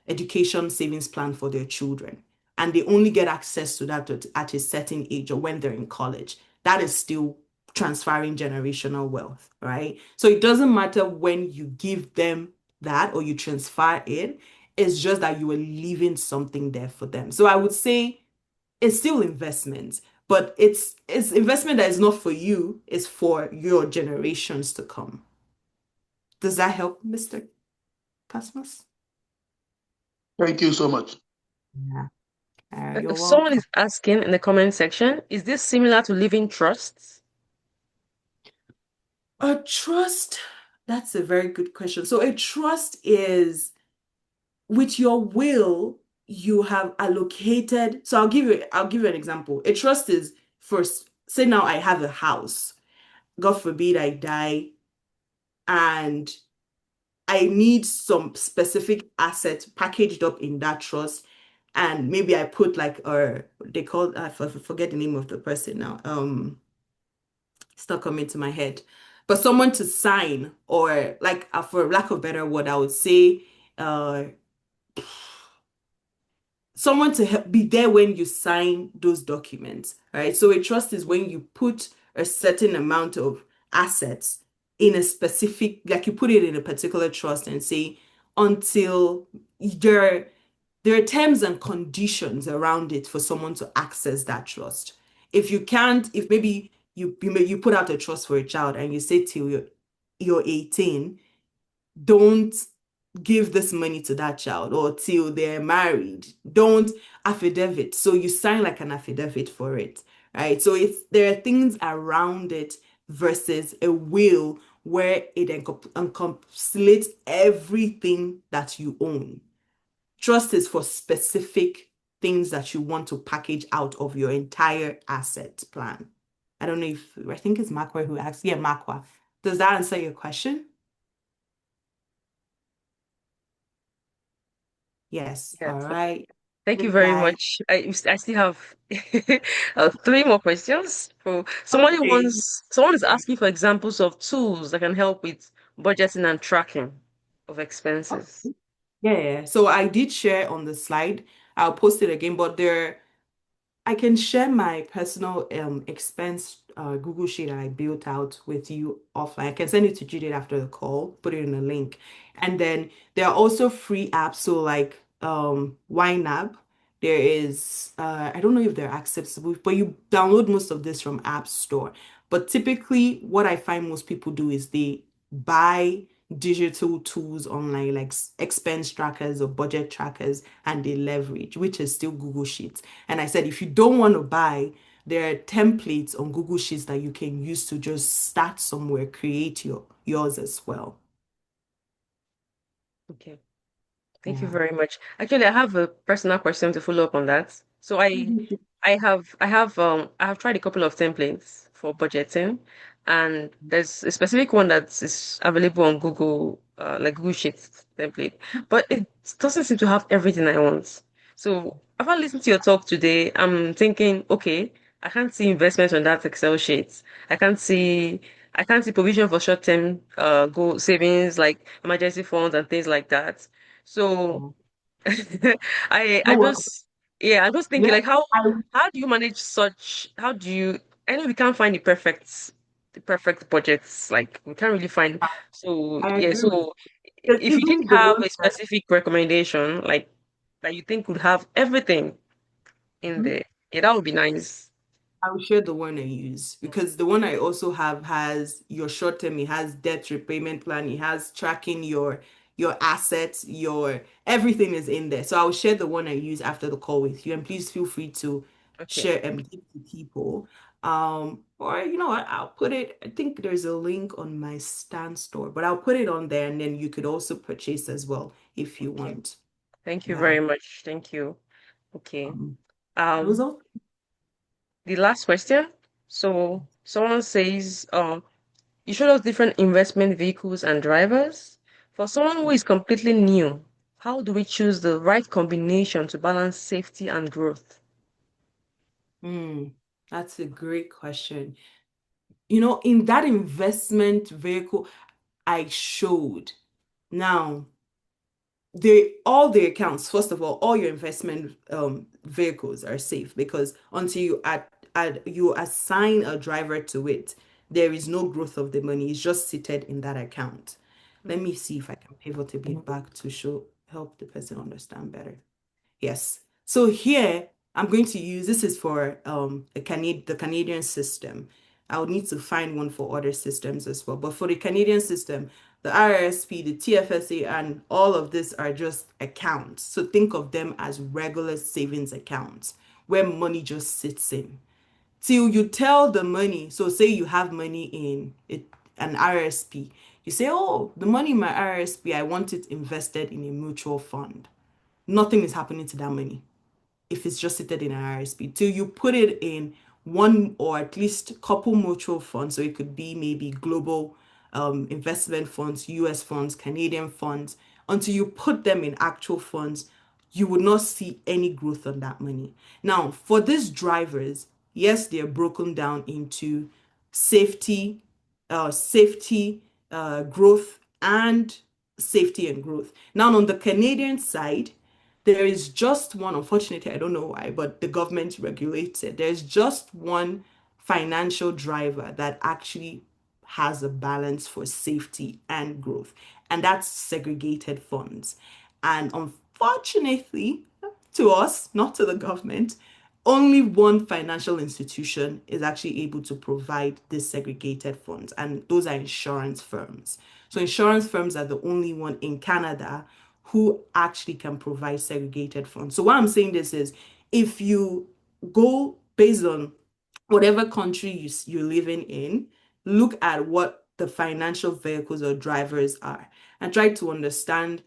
education savings plan for their children, and they only get access to that at a certain age or when they're in college. That is still transferring generational wealth, right? So it doesn't matter when you give them that or you transfer it. It's just that you are leaving something there for them. So I would say it's still investment, but it's investment that is not for you, it's for your generations to come. Does that help, Mr. Cosmos? Thank you so much. Yeah. You're Someone welcome. is asking in the comment section, is this similar to living trusts? A trust, that's a very good question. So a trust is with your will, you have allocated. So I'll give you an example. A trust is, first, say now I have a house. God forbid I die and I need some specific assets packaged up in that trust. And maybe I put like, or they call, I forget the name of the person now. It's not coming to my head. But someone to sign, or like, for lack of a better word, I would say, uh, someone to help be there when you sign those documents, right? So a trust is when you put a certain amount of assets in a specific, like you put it in a particular trust and say, until there are terms and conditions around it for someone to access that trust. If you can't, if maybe you put out a trust for a child and you say till you're 18, don't give this money to that child, or till they're married, don't affidavit. So you sign like an affidavit for it, right? So there are things around it versus a will where it encapsulates everything that you own. Trust is for specific things that you want to package out of your entire asset plan. I don't know if, I think it's Makwa who asked. Yeah, Makwa. Does that answer your question? Yes. Yes. All right. Thank you Good very guy. much. I still have three more questions. For Okay. someone is asking for examples of tools that can help with budgeting and tracking of expenses. Yeah. So I did share on the slide. I'll post it again, but I can share my personal expense Google Sheet that I built out with you offline. I can send it to Judith after the call, put it in a link. And then there are also free apps. So like YNAB, there is I don't know if they're accessible, but you download most of this from App Store. But typically what I find most people do is they buy digital tools online like expense trackers or budget trackers, and they leverage, which is still Google Sheets. And I said, if you don't want to buy, there are templates on Google Sheets that you can use to just start somewhere, create yours as well. Okay. Thank you Yeah. very much. Actually, I have a personal question to follow up on that. So I have tried a couple of templates for budgeting, and there's a specific one that is available on Google, like Google Sheets template, but it doesn't seem to have everything I want. So after listening to your talk today, I'm thinking, okay, I can't see investment on that Excel sheet. I can't see I can't see provision for short-term goal savings like emergency funds and things like that. So Mhm. I No, well, just yeah, I'm just thinking yeah, like I, how do you manage such how do you I know we can't find the perfect budgets, like we can't really find, so I yeah, agree with so you. if you did Even the have ones a specific recommendation like that you think would have everything in that there, yeah, that would be nice. I'll share the one I use because the one I also have has your short term, it has debt repayment plan, it has tracking your assets, your everything is in there. So I'll share the one I use after the call with you, and please feel free to Okay, share and give to people. Or you know what, I'll put it, I think there's a link on my Stan store, but I'll put it on there and then you could also purchase as well if you okay, want. thank you Yeah. very much, thank you. Okay, Um, those um are the last question. So someone says, you showed us different investment vehicles and drivers. For someone who is completely new, how do we choose the right combination to balance safety and growth? Hmm, that's a great question. You know, in that investment vehicle I showed, now they all the accounts, first of all your investment vehicles are safe because until you assign a driver to it, there is no growth of the money. It's just seated in that account. Let me see if I can pivot a bit back to show help the person understand better. Yes. So here I'm going to use this is for the Canadian system. I would need to find one for other systems as well. But for the Canadian system, the RRSP, the TFSA, and all of this are just accounts. So think of them as regular savings accounts where money just sits in. Till you tell the money, so say you have money in an RRSP, you say, oh, the money in my RRSP, I want it invested in a mutual fund. Nothing is happening to that money if it's just seated in an RSP till you put it in one or at least a couple mutual funds. So it could be maybe global investment funds, US funds, Canadian funds. Until you put them in actual funds, you would not see any growth on that money. Now, for these drivers, yes, they're broken down into safety, growth, and safety and growth. Now, on the Canadian side, there is just one, unfortunately, I don't know why, but the government regulates it. There's just one financial driver that actually has a balance for safety and growth, and that's segregated funds. And unfortunately, to us, not to the government, only one financial institution is actually able to provide this segregated funds, and those are insurance firms. So insurance firms are the only one in Canada who actually can provide segregated funds. So why I'm saying this is if you go based on whatever country you're living in, look at what the financial vehicles or drivers are and try to understand.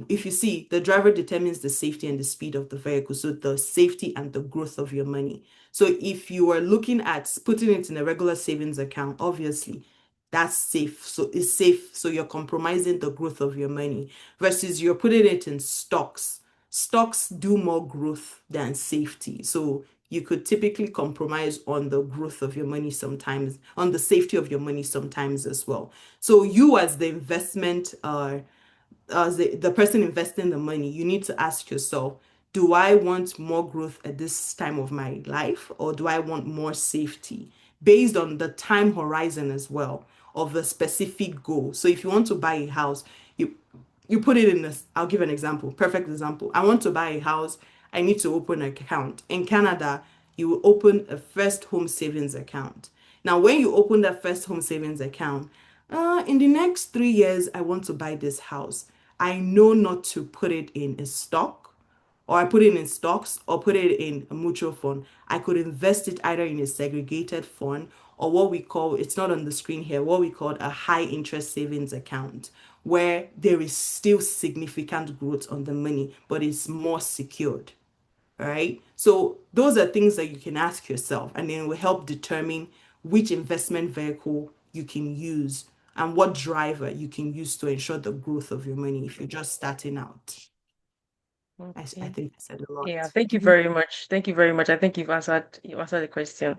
If you see, the driver determines the safety and the speed of the vehicle, so the safety and the growth of your money. So if you are looking at putting it in a regular savings account, obviously that's safe. So it's safe. So you're compromising the growth of your money versus you're putting it in stocks. Stocks do more growth than safety. So you could typically compromise on the growth of your money sometimes, on the safety of your money sometimes as well. So you as the investment as the person investing the money, you need to ask yourself, do I want more growth at this time of my life or do I want more safety based on the time horizon as well of the specific goal? So if you want to buy a house, you you put it in this. I'll give an example, perfect example. I want to buy a house. I need to open an account. In Canada, you will open a first home savings account. Now, when you open that first home savings account, in the next 3 years, I want to buy this house. I know not to put it in a stock or I put it in stocks or put it in a mutual fund. I could invest it either in a segregated fund or what we call, it's not on the screen here, what we call a high interest savings account, where there is still significant growth on the money, but it's more secured. All right. So those are things that you can ask yourself, and then it will help determine which investment vehicle you can use and what driver you can use to ensure the growth of your money if you're just starting out. I Okay. think I said a Yeah, lot. thank you very much. Thank you very much. I think you've answered the question.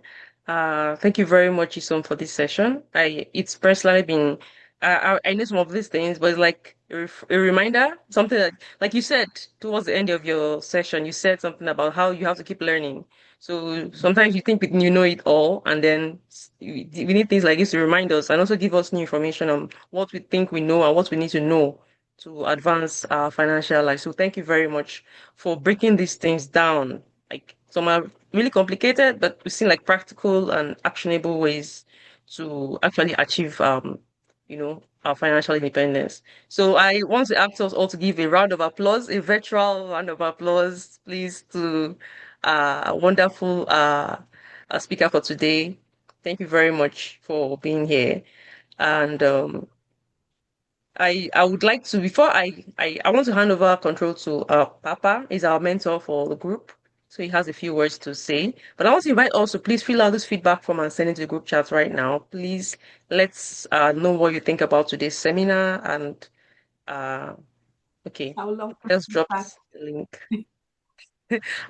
Thank you very much, Chisom, for this session. It's personally been I know some of these things, but it's like a reminder, something that, like you said towards the end of your session, you said something about how you have to keep learning. So sometimes you think you know it all, and then we need things like this to remind us and also give us new information on what we think we know and what we need to know to advance our financial life. So thank you very much for breaking these things down. Like some are really complicated, but we seem like practical and actionable ways to actually achieve our financial independence. So I want to ask us all to give a round of applause, a virtual round of applause, please, to a wonderful speaker for today. Thank you very much for being here. And I would like to, before I want to hand over control to Papa. Is our mentor for the group, so he has a few words to say. But I want to invite also, please fill out this feedback form and send it to the group chat right now. Please let's know what you think about today's seminar. And okay, I would love to just dropped feedback. the link.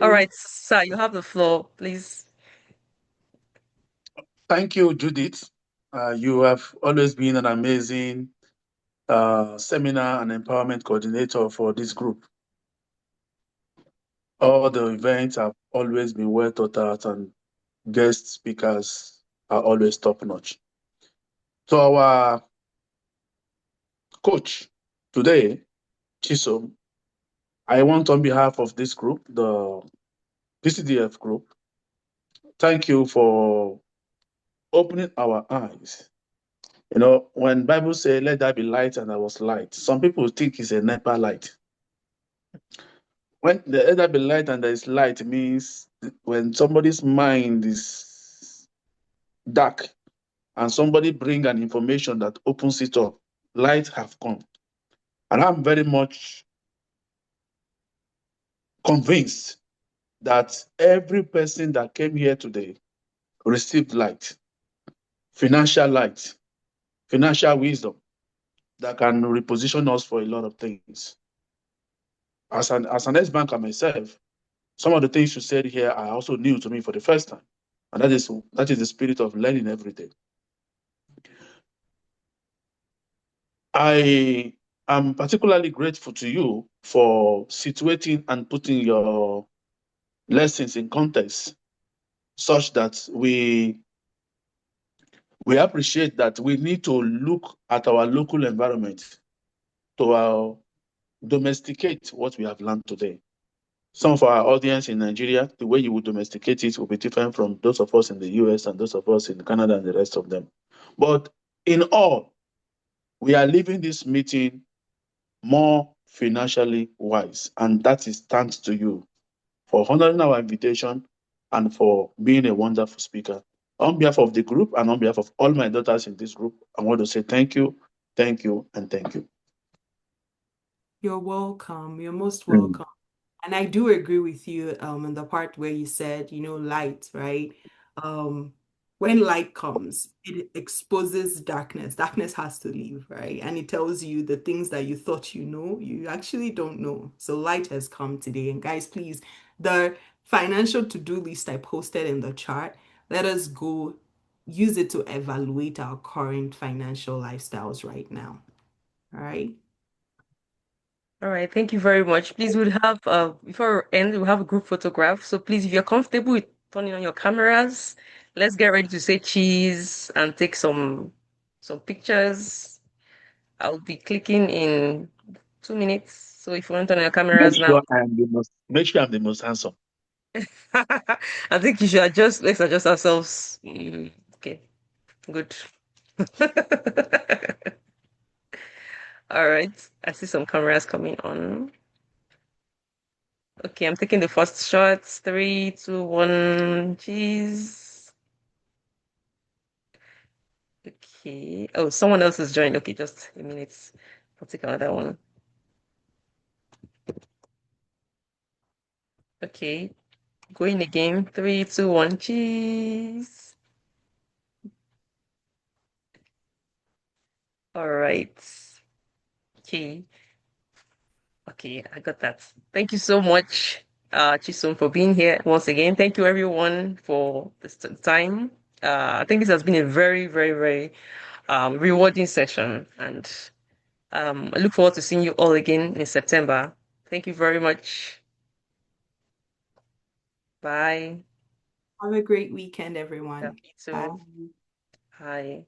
All right, sir, you have the floor, please. Thank you, Judith. You have always been an amazing seminar and empowerment coordinator for this group. All the events have always been well thought out, and guest speakers are always top notch. So our coach today, Chisom, I want on behalf of this group, the PCDF group, thank you for opening our eyes. You know, when Bible say, "Let there be light," and there was light, some people think it's a NEPA light. When the let there be light and there is light means when somebody's mind is dark and somebody bring an information that opens it up, light have come. And I'm very much convinced that every person that came here today received light, financial wisdom that can reposition us for a lot of things. As an ex-banker myself, some of the things you said here are also new to me for the first time. And that is the spirit of learning every day. I am particularly grateful to you for situating and putting your lessons in context such that we appreciate that we need to look at our local environment to domesticate what we have learned today. Some of our audience in Nigeria, the way you would domesticate it will be different from those of us in the US and those of us in Canada and the rest of them. But in all, we are leaving this meeting more financially wise. And that is thanks to you for honoring our invitation and for being a wonderful speaker. On behalf of the group and on behalf of all my daughters in this group, I want to say thank you, and thank you. You're welcome. You're most Mm. welcome. And I do agree with you in the part where you said, light, right? When light comes, it exposes darkness. Darkness has to leave, right? And it tells you the things that you thought you know, you actually don't know. So light has come today. And guys, please, the financial to-do list I posted in the chart, let us go use it to evaluate our current financial lifestyles right now. All right. All right, thank you very much. Please, we'll have before we end, we'll have a group photograph. So please, if you're comfortable with turning on your cameras, let's get ready to say cheese and take some pictures. I'll be clicking in 2 minutes. So if you want to turn on your Make cameras now, sure I'm the most handsome. I think you should adjust. Let's adjust ourselves. Okay, good. All right, I see some cameras coming on. Okay, I'm taking the first shots. 3, 2, 1, cheese. Okay. Oh, someone else has joined. Okay, just a minute. I'll take another one. Okay, going again. 3, 2, 1, cheese. All right. Okay. Okay, I got that. Thank you so much, Chisom, for being here once again. Thank you, everyone, for this time. I think this has been a very, very, very rewarding session, and I look forward to seeing you all again in September. Thank you very much. Bye. Have a great weekend, Yeah, everyone. you Bye. too. Bye.